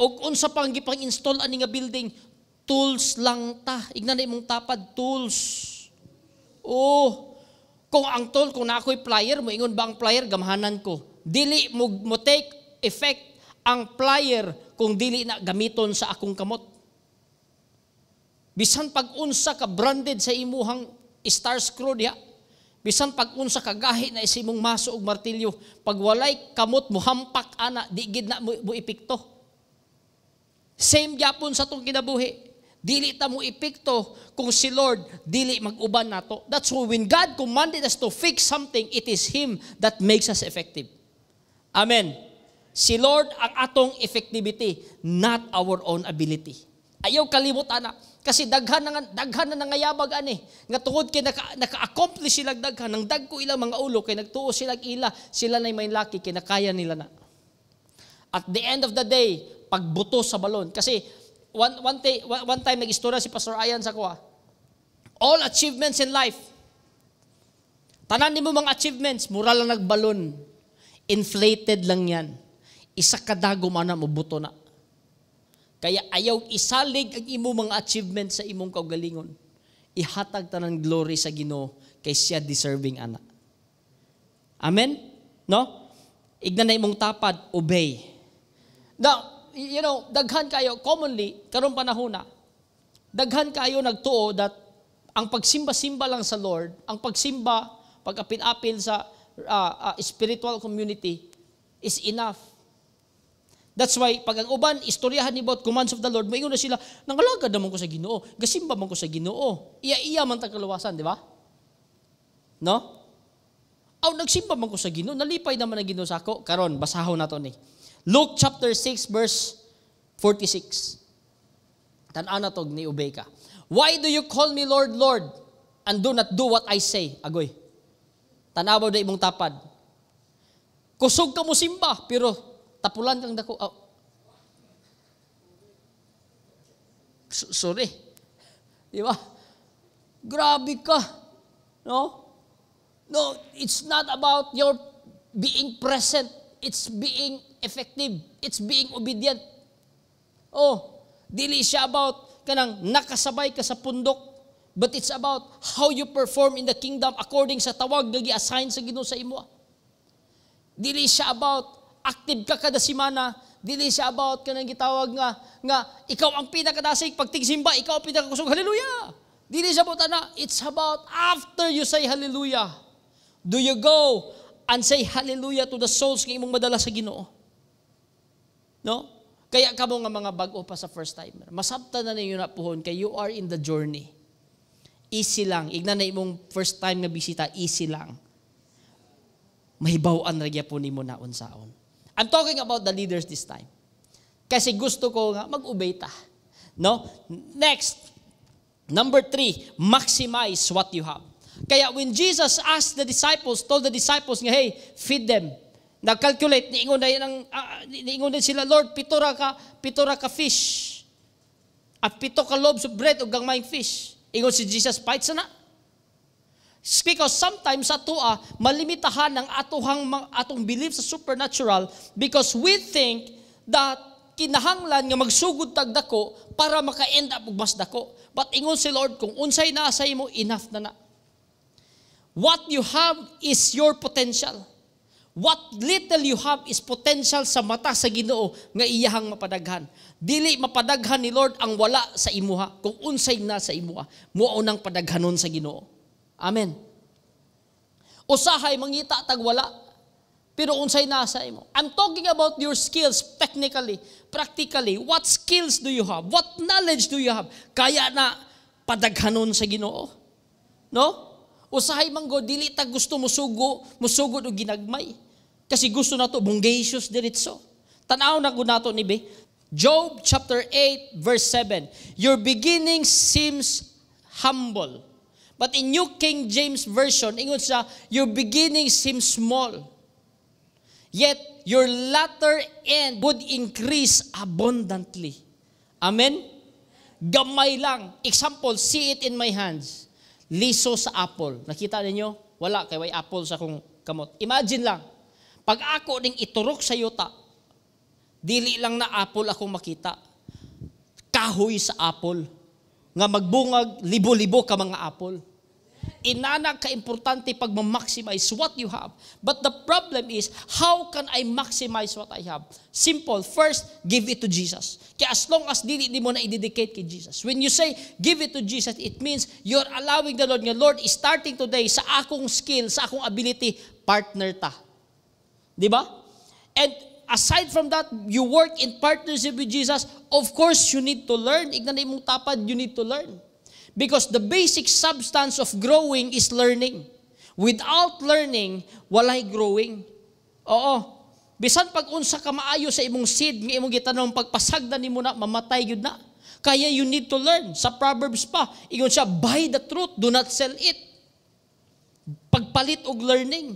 o unsa pang gipang-install ani nga building, tools lang ta. Ignan na imong tapad, tools. Oh, kung ang tool, kung na ako'y plier, moingon ba ang plier, gamahanan ko. Dili mo take effect ang plier kung dili na gamiton sa akong kamot. Bisan pag-unsa ka branded sa imuhang star screw diha. Bisan pag-unsa ka gahi na sa imong maso ug martilyo, pag walay kamot mo hampak ana, di gid na mo ipikto. Same gyapon sa tong kinabuhi. Dili ta mo epekto kung si Lord dili mag-uban nato. That's why when God commanded us to fix something, it is Him that makes us effective. Amen. Si Lord ang atong effectivity, not our own ability. Ayaw kalimutan na. Kasi daghan na nangayabag ani. Nga tungod kay naka-accomplish sila daghan, nang dagko ilang mga ulo, kay nagtuo sila sila na may laki, kay nakaya nila na. At the end of the day, pagbuto sa balon. Kasi one time nag-istorya si Pastor Ayan sa kuha. All achievements in life, tanan nimo mga achievements, mura lang nagbalon. Inflated lang yan. Isa kadago man na mabuto na. Kaya ayaw isalig ang imong mga achievements sa imong kaugalingon. Ihatag tanang glory sa Ginoo kay siya deserving ana. Amen? No? Ignan na imong tapad, obey. Now, daghan kayo, commonly, karong panahon na, daghan kayo nagtuo that ang pagsimba-simba lang sa Lord, ang pagsimba, pag-apil-apil sa spiritual community is enough. That's why, pag ang uban, istoryahan ni about commands of the Lord, maingon na sila, nangalagad naman ko sa Ginoo, gasimba man ko sa Ginoo, iya man tagkaluwasan, di ba? No? Nagsimba man ko sa Ginoo, nalipay naman ang Ginoo sa ako, karon basahon na to ni. Luke chapter 6 verse 46. Tan-ana tog ni ubay ka. Why do you call me Lord, Lord, and do not do what I say? Agoy. Tanawa na imong tapad. Kusog ka mo simba, pero tapulan kang dako. Oh. Sorry. Di ba? Grabe ka. No? No, it's not about your being present. It's being effective. It's being obedient. Oh, dili siya about kanang nakasabay ka sa pundok, but it's about how you perform in the kingdom according sa tawag nga gi-assign sa Ginoo sa imo. Dili siya about active ka kada semana. Dili siya about kanang gitawag nga ikaw ang pinakadasig pag tigsimba, ikaw ang pinakakusog. Hallelujah. Dili siya about ana. It's about after you say hallelujah, do you go and say hallelujah to the souls nga imong madala sa Ginoo? No? Kaya kamo nga mga bag-o pa sa first timer, masabtan na ninyo na puhon kay you are in the journey. Easy lang. Igna na imong first time nga bisita, easy lang. Mahibaw-an ra po nimo na unsaon. I'm talking about the leaders this time. Kasi gusto ko nga mag-obey ta. No? Next, number 3, maximize what you have. Kaya when Jesus asked the disciples, told the disciples nga, hey, feed them. Nag-calculate, niingon din sila, Lord, pitura ka fish. At 7 ka loaves of bread o gangmayng fish. Ingon si Jesus, fight sana. Because sometimes sa tua, malimitahan ang atong belief sa supernatural because we think that kinahanglan nga magsugod tag dako para maka-end up og mas dako. But ingon si Lord, kung unsay naa sa imo, enough na. What you have is your potential. What little you have is potential sa mata sa Ginoo nga iyahang mapadaghan. Dili mapadaghan ni Lord ang wala sa imuha. Kung unsay na sa imuha, muo nang padaghanon sa Ginoo. Amen. Usahay mangita tag wala, pero unsay na sa imo. I'm talking about your skills technically, practically. What skills do you have? What knowledge do you have? Kaya na padaghanon sa Ginoo. No? Usahay manggo dili ta gusto musugod og ginagmay. Kasi gusto nato bungacious diretso. Tanaw na gud nato ni be. Job chapter 8 verse 7. Your beginning seems humble. But in New King James Version, ingon sa your beginning seems small. Yet your latter end would increase abundantly. Amen? Gamay lang. Example, see it in my hands. Liso sa apple. Nakita ninyo? Wala, kay way apple sa akong kamot. Imagine lang, pag ako ning iturok sa yuta, dili lang na apple akong makita. Kahoy sa apple. Nga magbungag, libo-libo ka mga apple. Inana ka-importante pag ma-maximize what you have. But the problem is, how can I maximize what I have? Simple. First, give it to Jesus. Kaya as long as di mo na i-dedicate kay Jesus. When you say, give it to Jesus, it means you're allowing the Lord, nga Lord, starting today, sa akong skill, sa akong ability, partner ta. Di ba? And aside from that, you work in partnership with Jesus, of course, you need to learn. Ignan na imong tapad, you need to learn. Because the basic substance of growing is learning. Without learning, walay growing. Oo. Bisan pag unsa ka maayo sa imong seed, nga imong gitanong pagpasagdan nimo na mamatay gyud na. Kaya you need to learn. Sa Proverbs pa, ingon siya, buy the truth, do not sell it. Pagpalit og learning.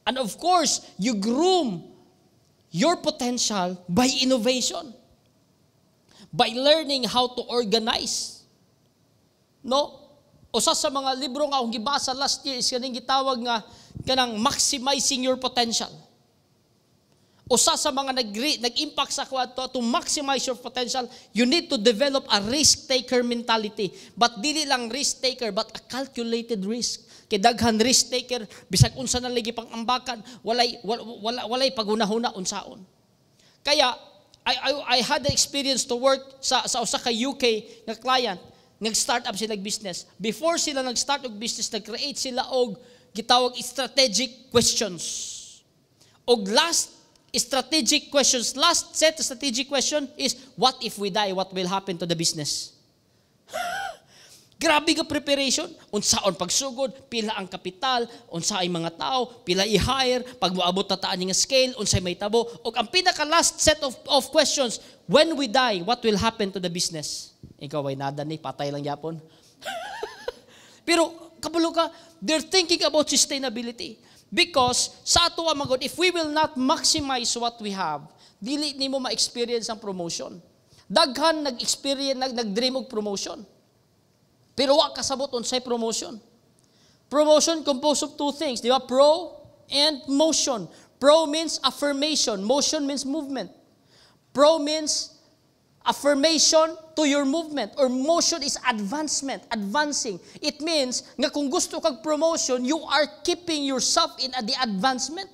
And of course, you groom your potential by innovation. By learning how to organize. No? Usa sa mga libro nga akong gibasa last year is kaning gitawag nga kanang maximizing your potential. Usa sa mga nag-impact sa kwadto to maximize your potential, you need to develop a risk-taker mentality. But dili lang risk-taker, but a calculated risk. Kay daghan risk-taker, bisag unsa na lagi pang ambakan, walay pagunahuna unsaon. Kaya, I had the experience to work sa usa ka UK nga client. Nag-start up sila business. Before sila nag-start og business, nag-create sila og gitawag strategic questions. Og last set of strategic question is, what if we die? What will happen to the business? Grabe ka preparation. Unsaon pagsugod, pila ang kapital, unsa ay mga tao, pila i-hire, pag moabot na taan nga scale, unsay may tabo. O ang pinaka last set of questions, when we die, what will happen to the business? Ikaw ay nada ni, patay lang yapon. Pero, kabulo ka, they're thinking about sustainability. Because, sa ato amagod, if we will not maximize what we have, dili ni mo ma-experience ang promotion. Daghan nag-experience, nag-dream og promotion. Pero wa kasabot unsay promotion. Promotion composed of two things, di ba? Pro and motion. Pro means affirmation, motion means movement. Pro means affirmation to your movement, or motion is advancement, advancing. It means nga kung gusto kag promotion, you are keeping yourself in the advancement.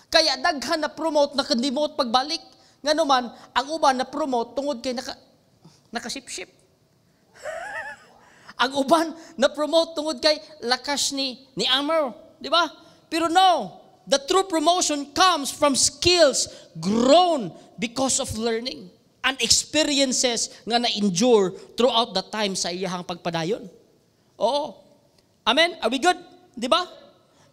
Kaya daghan na promote, nakadimot pagbalik. Nga naman, ang uban na promote tungod kay nakasip-sip. Ang uban na promote tungod kay lakas ni Amor, di ba? Pero no, the true promotion comes from skills grown because of learning and experiences nga na-endure throughout the time sa iyahang pagpadayon. Oo. Amen? Are we good? Di ba?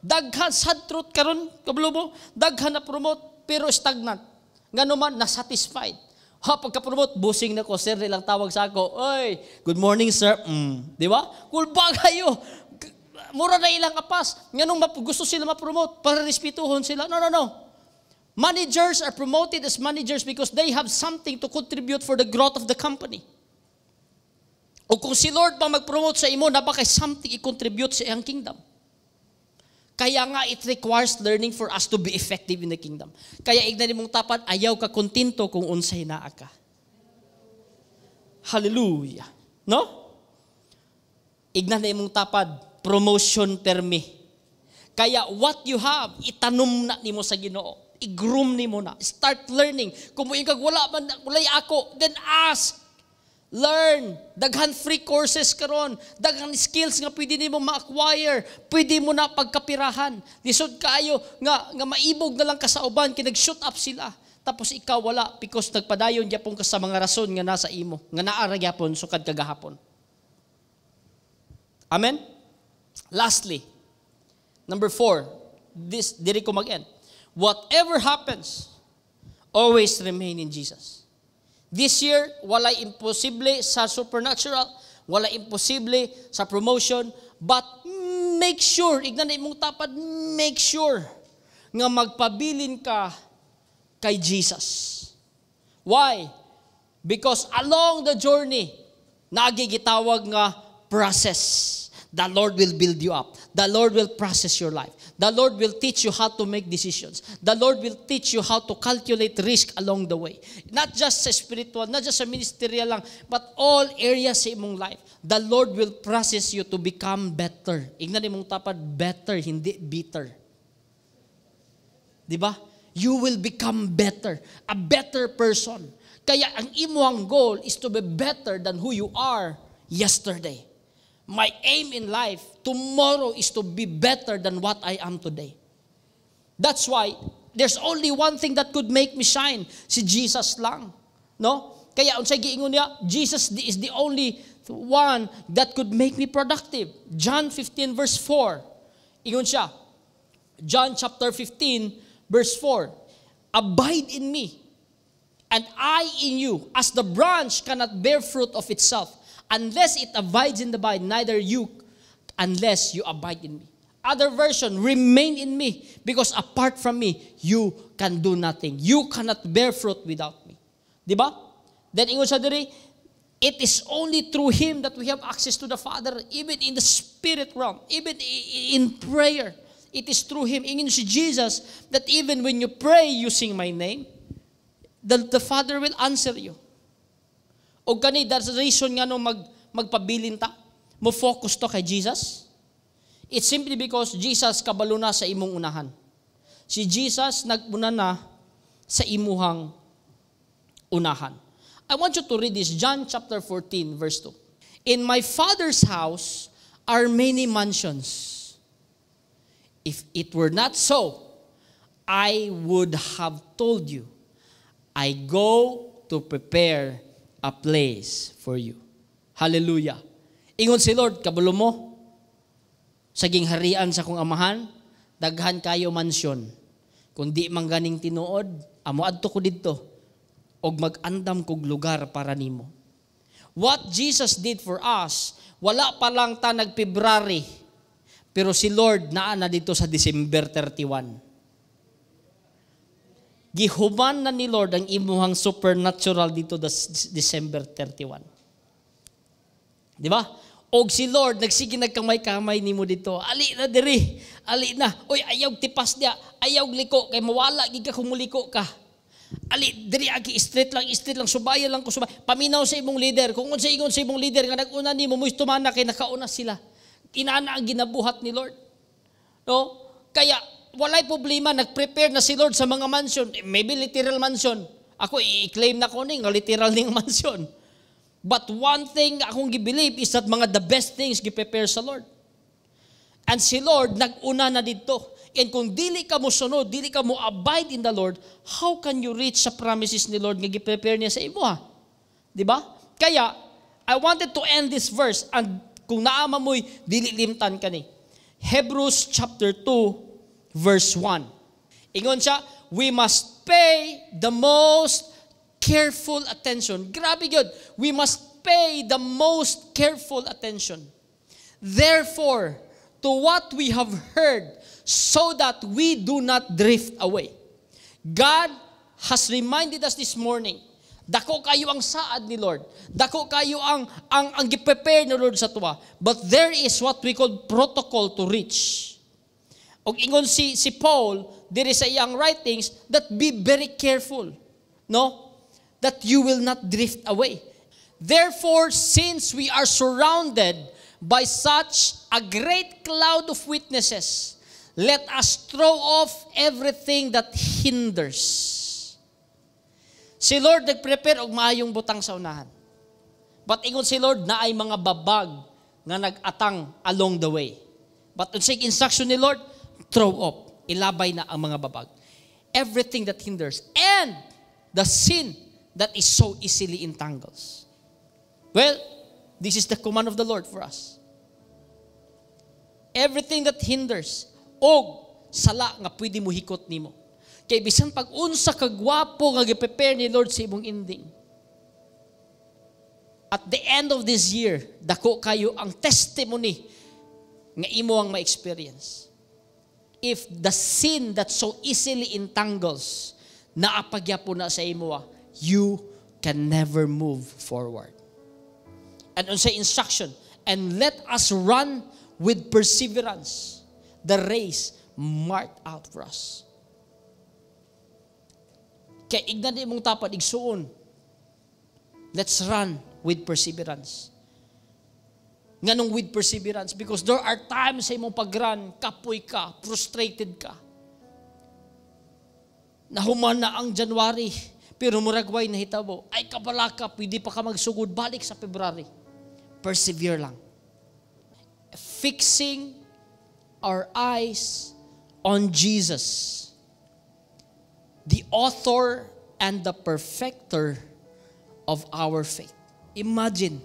Daghan, sad truth karon kablubo, daghan na promote pero stagnant. Nga naman, nasatisfied. Pagka-promote, busing na ko, sir, nilang tawag sa ako, oy, good morning, sir. Di ba? Kulba kayo. Mura na ilang apas. Nga nung gusto sila ma-promote, para respituhon sila. No. Managers are promoted as managers because they have something to contribute for the growth of the company. O kung si Lord pa mag-promote sa imo, napakay something i-contribute sa iyang kingdom. Kaya nga, it requires learning for us to be effective in the kingdom. Kaya ignan mong tapat, ayaw ka kontento kung unsay naa ka. Hallelujah. No? Ignan mong tapad, promotion permi. Kaya what you have, itanong na nimo sa Ginoo. I-groom nimo na. Start learning. Kung muingkag walay ako, then ask. Learn. Daghan free courses karon, daghan skills nga pwede nimo ma-acquire, pwede mo na pagkapirahan. Lisod kaayo nga maibog na lang ka sa uban kay nag-shoot up sila. Tapos ikaw wala because nagpadayon gyapon ka sa mga rason nga nasa imo, nga naara gyapon sukad kagahapon. Amen. Lastly, number 4, diri ko mag-end. Whatever happens, always remain in Jesus. This year, walay imposible sa supernatural, walay imposible sa promotion, but make sure, ignan imong tapad, make sure nga magpabilin ka kay Jesus. Why? Because along the journey, nagigitawag nga process. The Lord will build you up. The Lord will process your life. The Lord will teach you how to make decisions. The Lord will teach you how to calculate risk along the way. Not just sa spiritual, not just sa ministerial lang, but all areas sa imong life. The Lord will process you to become better. Ignan imong tapad, better, hindi bitter. Diba? You will become better. A better person. Kaya ang imuang goal is to be better than who you are yesterday. My aim in life tomorrow is to be better than what I am today. That's why there's only one thing that could make me shine, si Jesus lang. No? Kaya unsay giingon niya, Jesus is the only one that could make me productive. John 15 verse 4. Ingon siya. John chapter 15 verse 4. Abide in me, and I in you, as the branch cannot bear fruit of itself, unless it abides in the vine, neither you, unless you abide in me. Other version, remain in me, because apart from me, you can do nothing. You cannot bear fruit without me. Diba? Then ingon sa diri, it is only through Him that we have access to the Father, even in the spirit realm, even in prayer. It is through Him. Ingon si Jesus, that even when you pray using my name, the Father will answer you. O kani, that's the reason nga nung magpabilin ta, mo focus to kay Jesus. It's simply because Jesus kabalo na sa imong unahan. Si Jesus naguna na sa imuhang unahan. I want you to read this, John chapter 14, verse 2. In my Father's house are many mansions. If it were not so, I would have told you, I go to prepare a place for you. Hallelujah. Ingon si Lord, kabulo mo, saging harian sa kong amahan, daghan kayo mansyon. Kung di man ganing tinuod, amo adto ko didto, og mag-andam kog lugar para nimo. What Jesus did for us, wala pa lang ta nag-February, pero si Lord naa na dito sa December 31. Gihuman na ni Lord ang imuhang supernatural dito December 31. Di ba? Og si Lord, nagsige nagkamay-kamay nimo dito. Ali na diri. Ali na. Uy, ayaw tipas niya. Ayaw liko. Kay mawala, giga kung muliko ka. Ali, diri agi, straight lang. Subayan lang ko, subay. Paminaw sa imong leader. Kung unsa ingon sa imong leader, nga nag-una nimo, mo'y tumana kay nakauna sila. Inana ang ginabuhat ni Lord. No? Kaya, walay problema, nag-prepare na si Lord sa mga mansion. Maybe literal mansion. Ako, i-claim na ko nga literal ning mansion. But one thing akong gi-believe is that mga the best things gi-prepare sa Lord. And si Lord, nag-una na dito. And kung dili ka mo sunod, dili ka mo abide in the Lord, how can you reach sa promises ni Lord nga gi-prepare niya sa imo ha? Diba? Kaya, I wanted to end this verse, and kung naama mo'y dili limtan ka ni. Hebrews chapter 2, verse 1. Ingon siya, we must pay the most careful attention. Grabe yun. We must pay the most careful attention. Therefore, to what we have heard, so that we do not drift away. God has reminded us this morning, dako kayo ang saad ni Lord. Dako kayo ang gi-prepare ni Lord sa tuwa. But there is what we call protocol to reach. Og ingon si Paul, there is sa iyang writings, that be very careful. No? That you will not drift away. Therefore, since we are surrounded by such a great cloud of witnesses, let us throw off everything that hinders. Si Lord nag-prepare og maayong butang sa unahan. But ingon si Lord na ay mga babag nga nag-atang along the way. But unsay instruction ni Lord, throw off, ilabay na ang mga babag. Everything that hinders and the sin that is so easily entangles. Well, this is the command of the Lord for us. Everything that hinders og sala nga pwede mo hikot nimo. Kay bisan pag unsa ka gwapo nga gi-prepare ni Lord sa imong ending. At the end of this year, dako kayo ang testimony nga imo ang ma-experience. If the sin that so easily entangles naapagyapo na sa imo, you can never move forward. And unsay instruction, and let us run with perseverance the race marked out for us. Kaya ignan di mong tapad, igsuon. Let's run with perseverance. Nganong with perseverance? Because there are times sa imong pag-run, kapoy ka, frustrated ka. Nahuman na ang January, pero muragway na hitabo. Ay kabalaka, pwede pa ka magsugod, balik sa February. Persevere lang. Fixing our eyes on Jesus, the author and the perfecter of our faith. Imagine,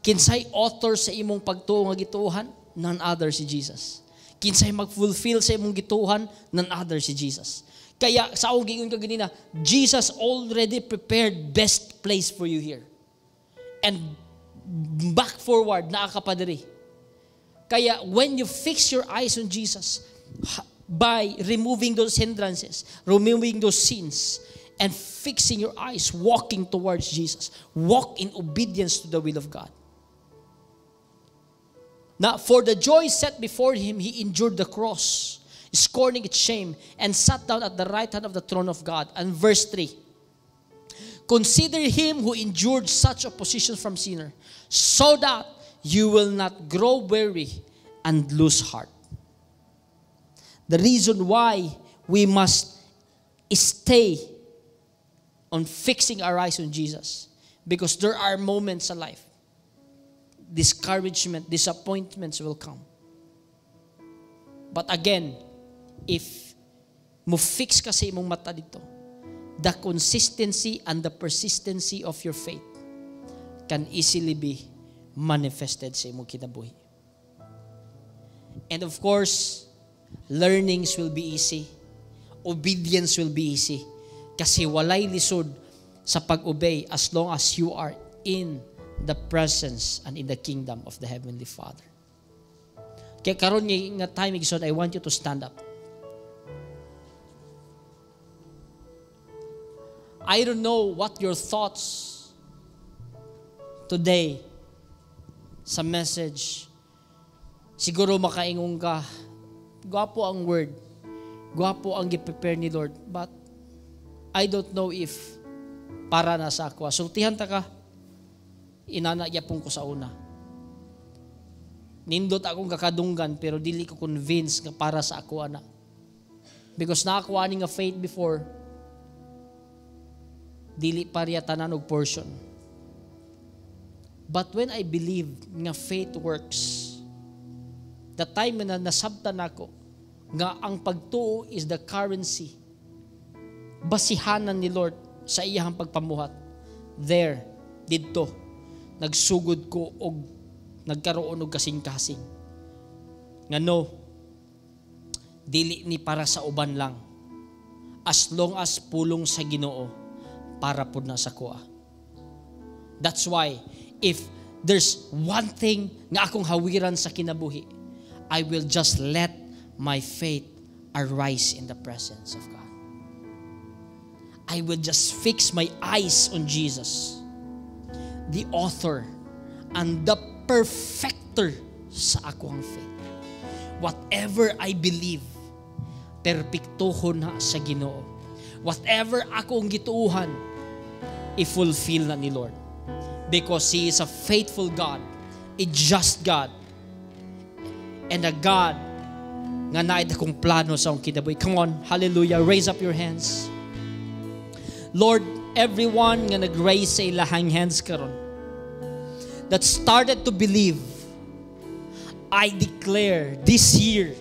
kinsay author sa imong pagtuo nga gituhan, none other si Jesus. Kinsay mag-fulfill sa imong gituhan, none other si Jesus. Kaya sa akong giingon ka ganina, Jesus already prepared best place for you here. And back forward, naakapadiri. Kaya when you fix your eyes on Jesus, by removing those hindrances, removing those sins, and fixing your eyes, walking towards Jesus, walk in obedience to the will of God. Now, for the joy set before him, he endured the cross, scorning its shame, and sat down at the right hand of the throne of God. And verse 3, consider him who endured such opposition from sinner, so that you will not grow weary and lose heart. The reason why we must stay on fixing our eyes on Jesus, because there are moments in life, discouragement, disappointments will come. But again, if mo fix ka sa imong mata dito, the consistency and the persistency of your faith can easily be manifested sa imong kinabuhi. And of course, learnings will be easy. Obedience will be easy. Kasi walay lisod sa pag-obey as long as you are in the presence and in the kingdom of the Heavenly Father. Kaya karon nga time, igsoon, I want you to stand up. I don't know what your thoughts today sa message. Siguro makaingon ka, gwapo ang word, gwapo ang gi-prepare ni Lord, but I don't know if para na sa ako. Sultihan ta ka, inanagyapon ko sa una. Nindot akong kakadunggan, pero dili ko convinced nga para sa ako ana. Because nakakuha ni nga faith before, dili pariya tanan og portion. But when I believe nga faith works, the time na nasabtan ako nga ang pagtuo is the currency, basihanan ni Lord sa iyang pagpamuhat. There, didto, nagsugod ko og nagkaroon og kasing-kasing. Nga no, dili ni para sa uban lang. As long as pulong sa Ginoo, para pud na sa kuha. That's why, if there's one thing nga akong hawiran sa kinabuhi, I will just let my faith arise in the presence of God. I will just fix my eyes on Jesus, the author and the perfecter sa akong faith. Whatever I believe, perpektuhon na sa Ginoo. Whatever akong gituuhan, i-fulfill na ni Lord. Because He is a faithful God, a just God, and a God nga naid akong plano sa akong kinabuhi. Come on, hallelujah, raise up your hands. Lord, everyone nga nag-raise sa ilahang hands karon, that started to believe, I declare this year,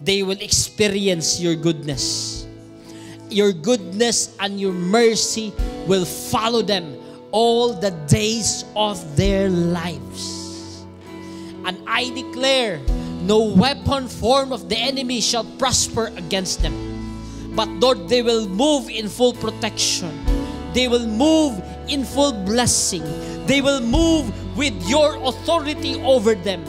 they will experience your goodness. Your goodness and your mercy will follow them all the days of their lives. And I declare, no weapon formed of the enemy shall prosper against them. But Lord, they will move in full protection. They will move in full blessing. They will move with your authority over them.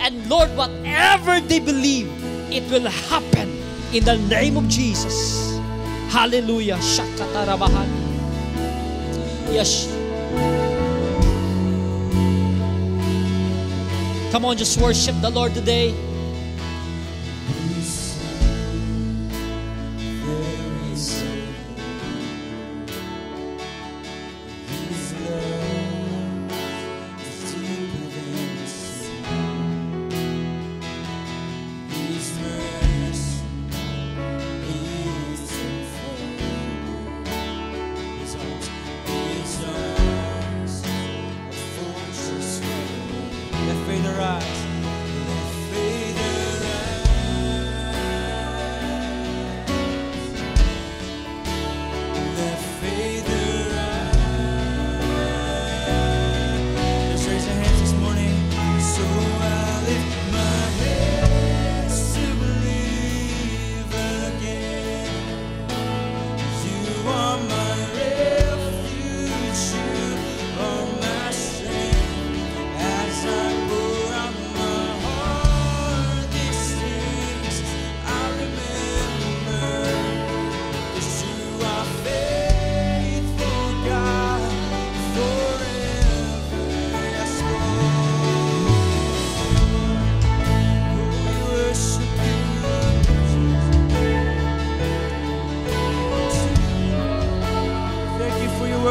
And Lord, whatever they believe, it will happen in the name of Jesus. Hallelujah. Shakatarabahan. Yes. Come on, just worship the Lord today.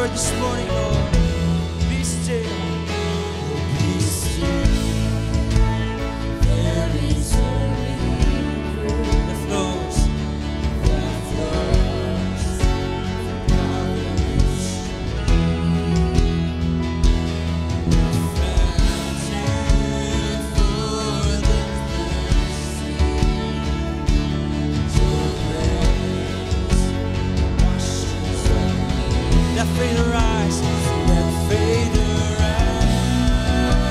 This morning, Lord, be still. Be still. There is a river that flows Let faith arise, let faith arise.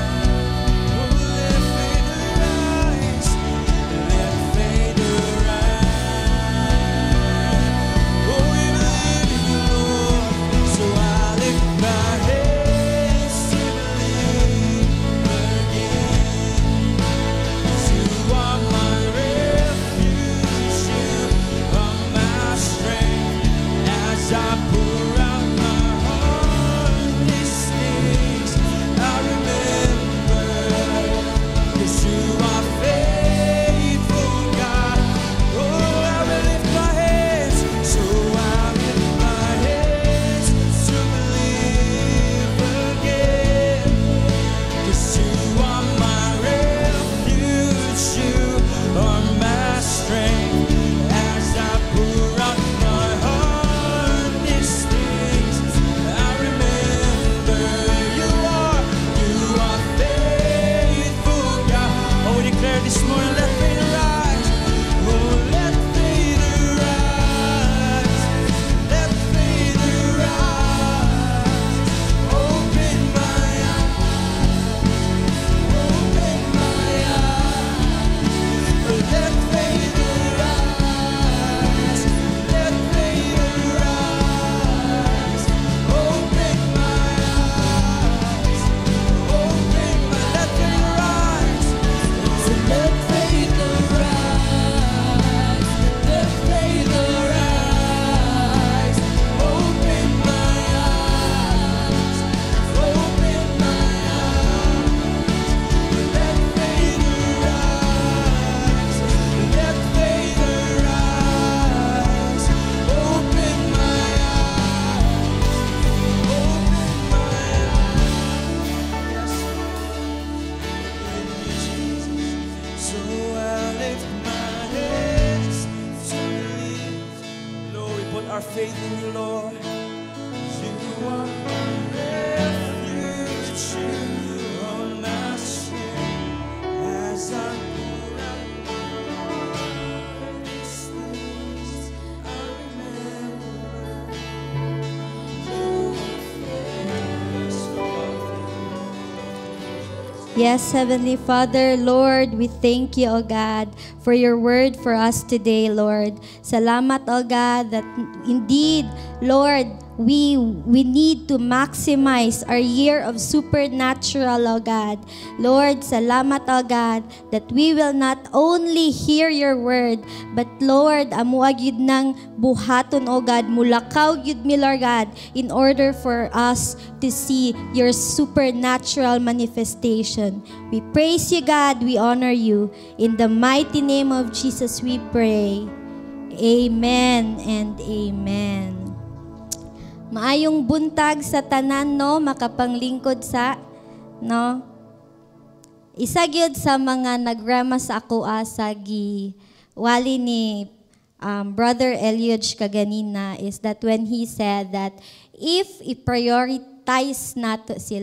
faith in you, Lord. You are my refuge, you are my strength. As I pour out these things, I remember you are faithful. Yes, Heavenly Father, Lord, we thank you, O God, for your word for us today, Lord. Salamat, O God, that indeed, Lord, we need to maximize our year of supernatural, O God. Lord, salamat, O God, that we will not only hear your word, but Lord, amuag yun ng buhaton, O God, mulakaw yun mi, Lord God, in order for us to see your supernatural manifestation. We praise you, God. We honor you. In the mighty name of Jesus, we pray. Amen and amen. Maayong buntag sa tanan, no, makapanglingkod sa, no. Isa gyud sa mga nagrama sa ako sa wali ni Brother Eliud kaganina is that when he said that if i-prioritize nato si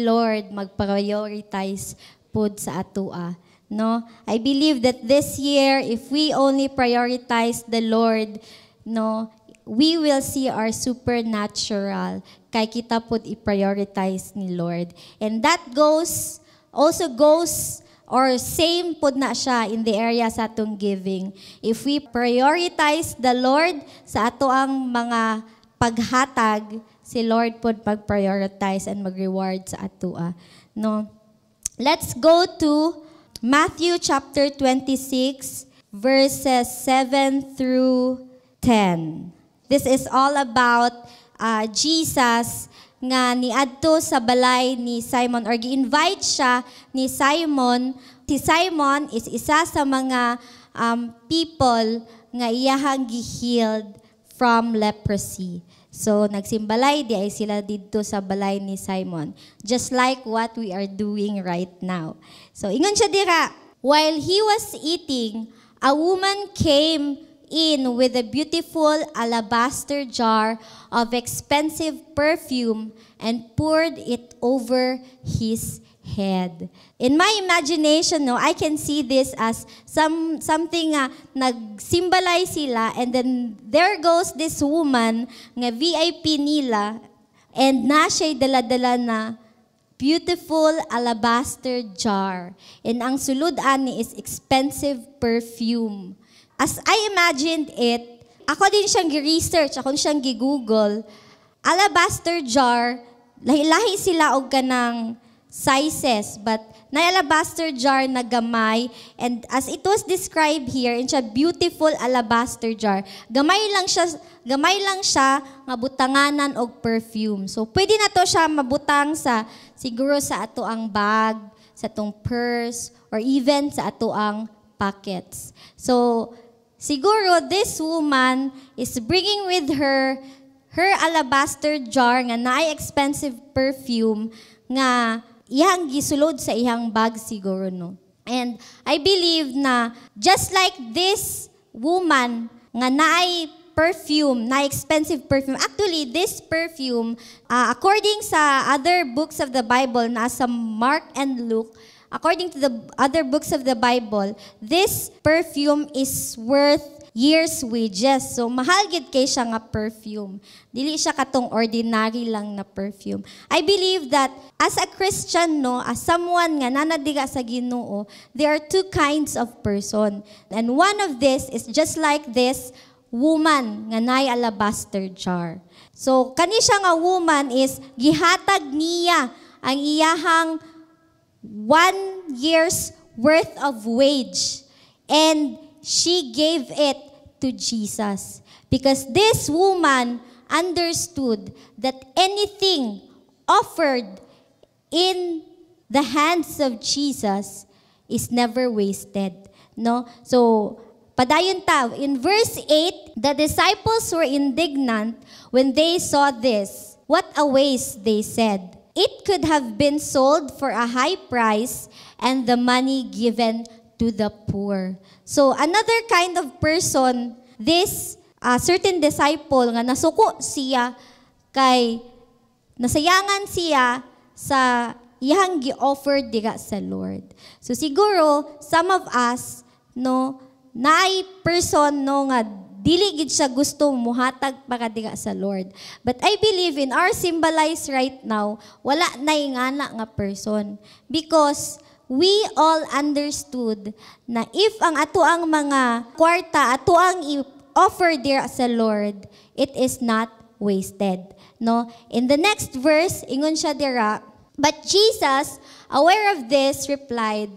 Lord mag-prioritize pud sa atua. No? I believe that this year, if we only prioritize the Lord, no, we will see our supernatural kay kita pud i-prioritize ni Lord. And that also goes or same pud na siya in the area sa atong giving. If we prioritize the Lord sa ato ang mga paghatag, si Lord pud pag-prioritize and mag-reward sa atua. No? Let's go to Matthew chapter 26 verses 7 through 10. This is all about Jesus nga niadto sa balay ni Simon or gi-invite siya ni Simon. Si Simon is isa sa mga people nga iyahang gi-healed from leprosy. So nagsimbalay di ay sila didto sa balay ni Simon. Just like what we are doing right now. So ingon siya dira, while he was eating, a woman came in with a beautiful alabaster jar of expensive perfume and poured it over his head. In my imagination, no, I can see this as something nagsymbolize sila, and then there goes this woman nga VIP nila, and na siya'y dala-dala na beautiful alabaster jar. And ang sulod ani is expensive perfume. As I imagined it, ako din siyang gi-research, ako din siyang gi-google. Alabaster jar, lahi-lahi sila og kanang sizes, but na alabaster jar na gamay, and as it was described here, in siya beautiful alabaster jar. Gamay lang siya nga butanganan og perfume. So pwede na to siya mabutang sa siguro sa ato ang bag, sa atong purse, or even sa ato ang pockets. So siguro this woman is bringing with her alabaster jar nga naay expensive perfume nga iyang gisulod sa iyang bag siguro, no. And I believe na just like this woman nga naay perfume, na expensive perfume. Actually, this perfume, according sa other books of the Bible, nasa Mark and Luke, according to the other books of the Bible, this perfume is worth years' wages. So, mahal gid kay siya nga perfume. Dili siya katong ordinary lang na perfume. I believe that as a Christian, no, as someone nga nanadiga sa Ginoo, there are two kinds of person. And one of this is just like this woman nga naay alabaster jar. So, kani siya nga woman is gihatag niya ang iyahang 1 year's worth of wage, and she gave it to Jesus. Because this woman understood that anything offered in the hands of Jesus is never wasted. No? So, padayon ta, in verse 8, the disciples were indignant when they saw this. What a waste, they said. It could have been sold for a high price and the money given to the poor. So another kind of person, this certain disciple nga nasuko siya kay nasayangan siya sa iyang gi-offer diga sa Lord. So siguro some of us no naay person no nga dili gid siya gusto muhatag para diga sa Lord. But I believe in our symbolize right now wala nay ngana nga person because we all understood na if ang ato ang mga kwarta ato ang i-offer diga sa Lord, it is not wasted. No? In the next verse, ingon siya dira, but Jesus, aware of this, replied,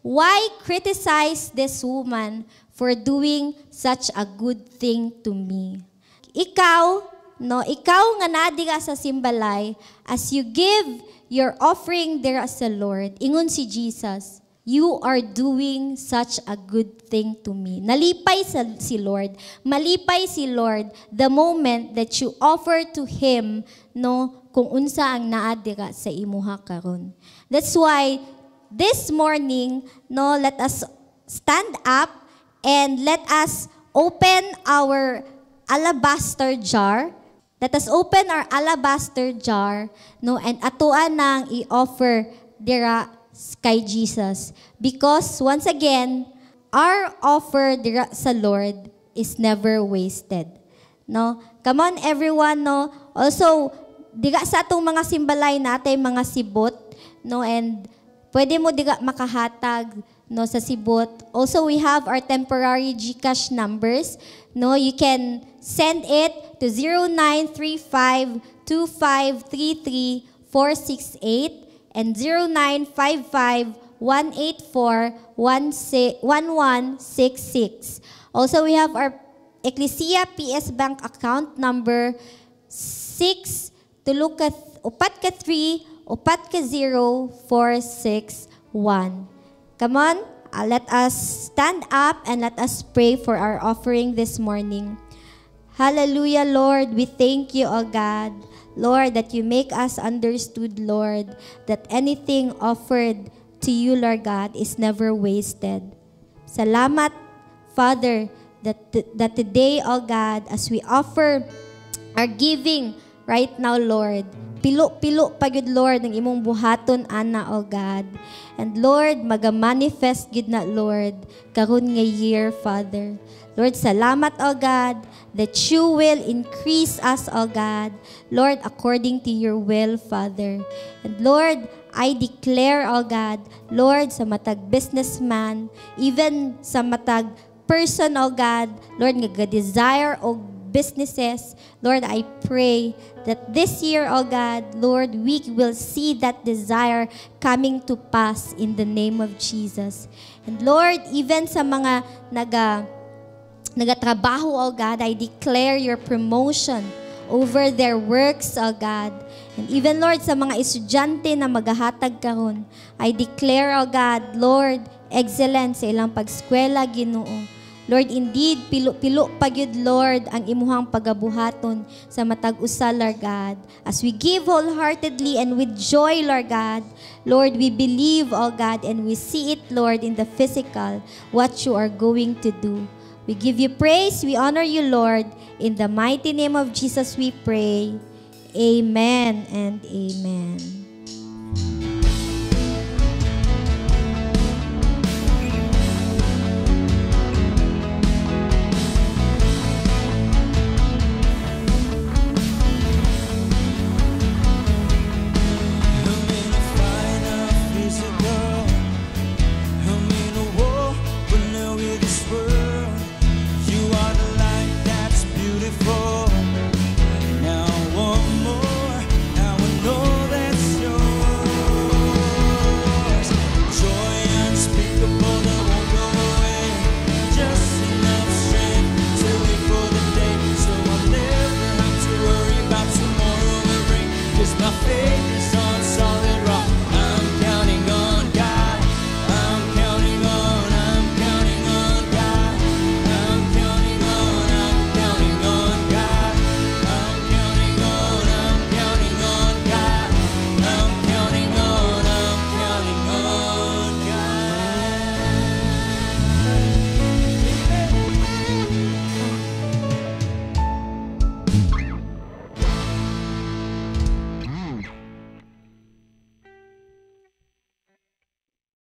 why criticize this woman for doing such a good thing to me? Ikaw nga naadi ka sa simbalay, as you give your offering there as the Lord, ingon si Jesus, you are doing such a good thing to me. Nalipay si Lord. Malipay si Lord the moment that you offer to Him, no, kung unsa ang naadi ka sa imuha karon. That's why this morning, no, let us stand up and let us open our alabaster jar. Let us open our alabaster jar, no, and atuan nang i-offer dira kay Jesus. Because once again, our offer dira sa Lord is never wasted. No? Come on everyone, no? Also, diga sa atong mga simbalay natay mga sibot, no? And pwede mo diga makahatag no sa sibot. Also, we have our temporary GCash numbers. No, you can send it to 0935-2533-468 and 0955-184-1166. Also, we have our Ecclesia PS Bank account number 6-3-461. Come on, let us stand up and let us pray for our offering this morning. Hallelujah, Lord. We thank you, O God. Lord, that you make us understood, Lord, that anything offered to you, Lord God, is never wasted. Salamat, Father, that today, O God, as we offer our giving right now, Lord, pilo-pilo pa gud Lord ng imong buhaton ana o God. And Lord, maga-manifest gud na Lord karon nga year, Father. Lord, salamat o God that you will increase us o God, Lord, according to your will, Father. And Lord, I declare o God, Lord, sa matag businessman, even sa matag person o God, Lord, nga desire o businesses, Lord, I pray that this year, oh God, Lord, we will see that desire coming to pass in the name of Jesus. And Lord, even sa mga nagatrabaho, oh God, I declare your promotion over their works, oh God. And even, Lord, sa mga estudyante na maghahatag karon, I declare, oh God, Lord, excellence sa ilang pagskwela, Ginoo. Lord, indeed, pilo-pilo pagyud, Lord, ang imuhang pagabuhaton sa matag-usa, Lord God. As we give wholeheartedly and with joy, Lord God, Lord, we believe, oh God, and we see it, Lord, in the physical, what you are going to do. We give you praise, we honor you, Lord. In the mighty name of Jesus we pray. Amen and amen.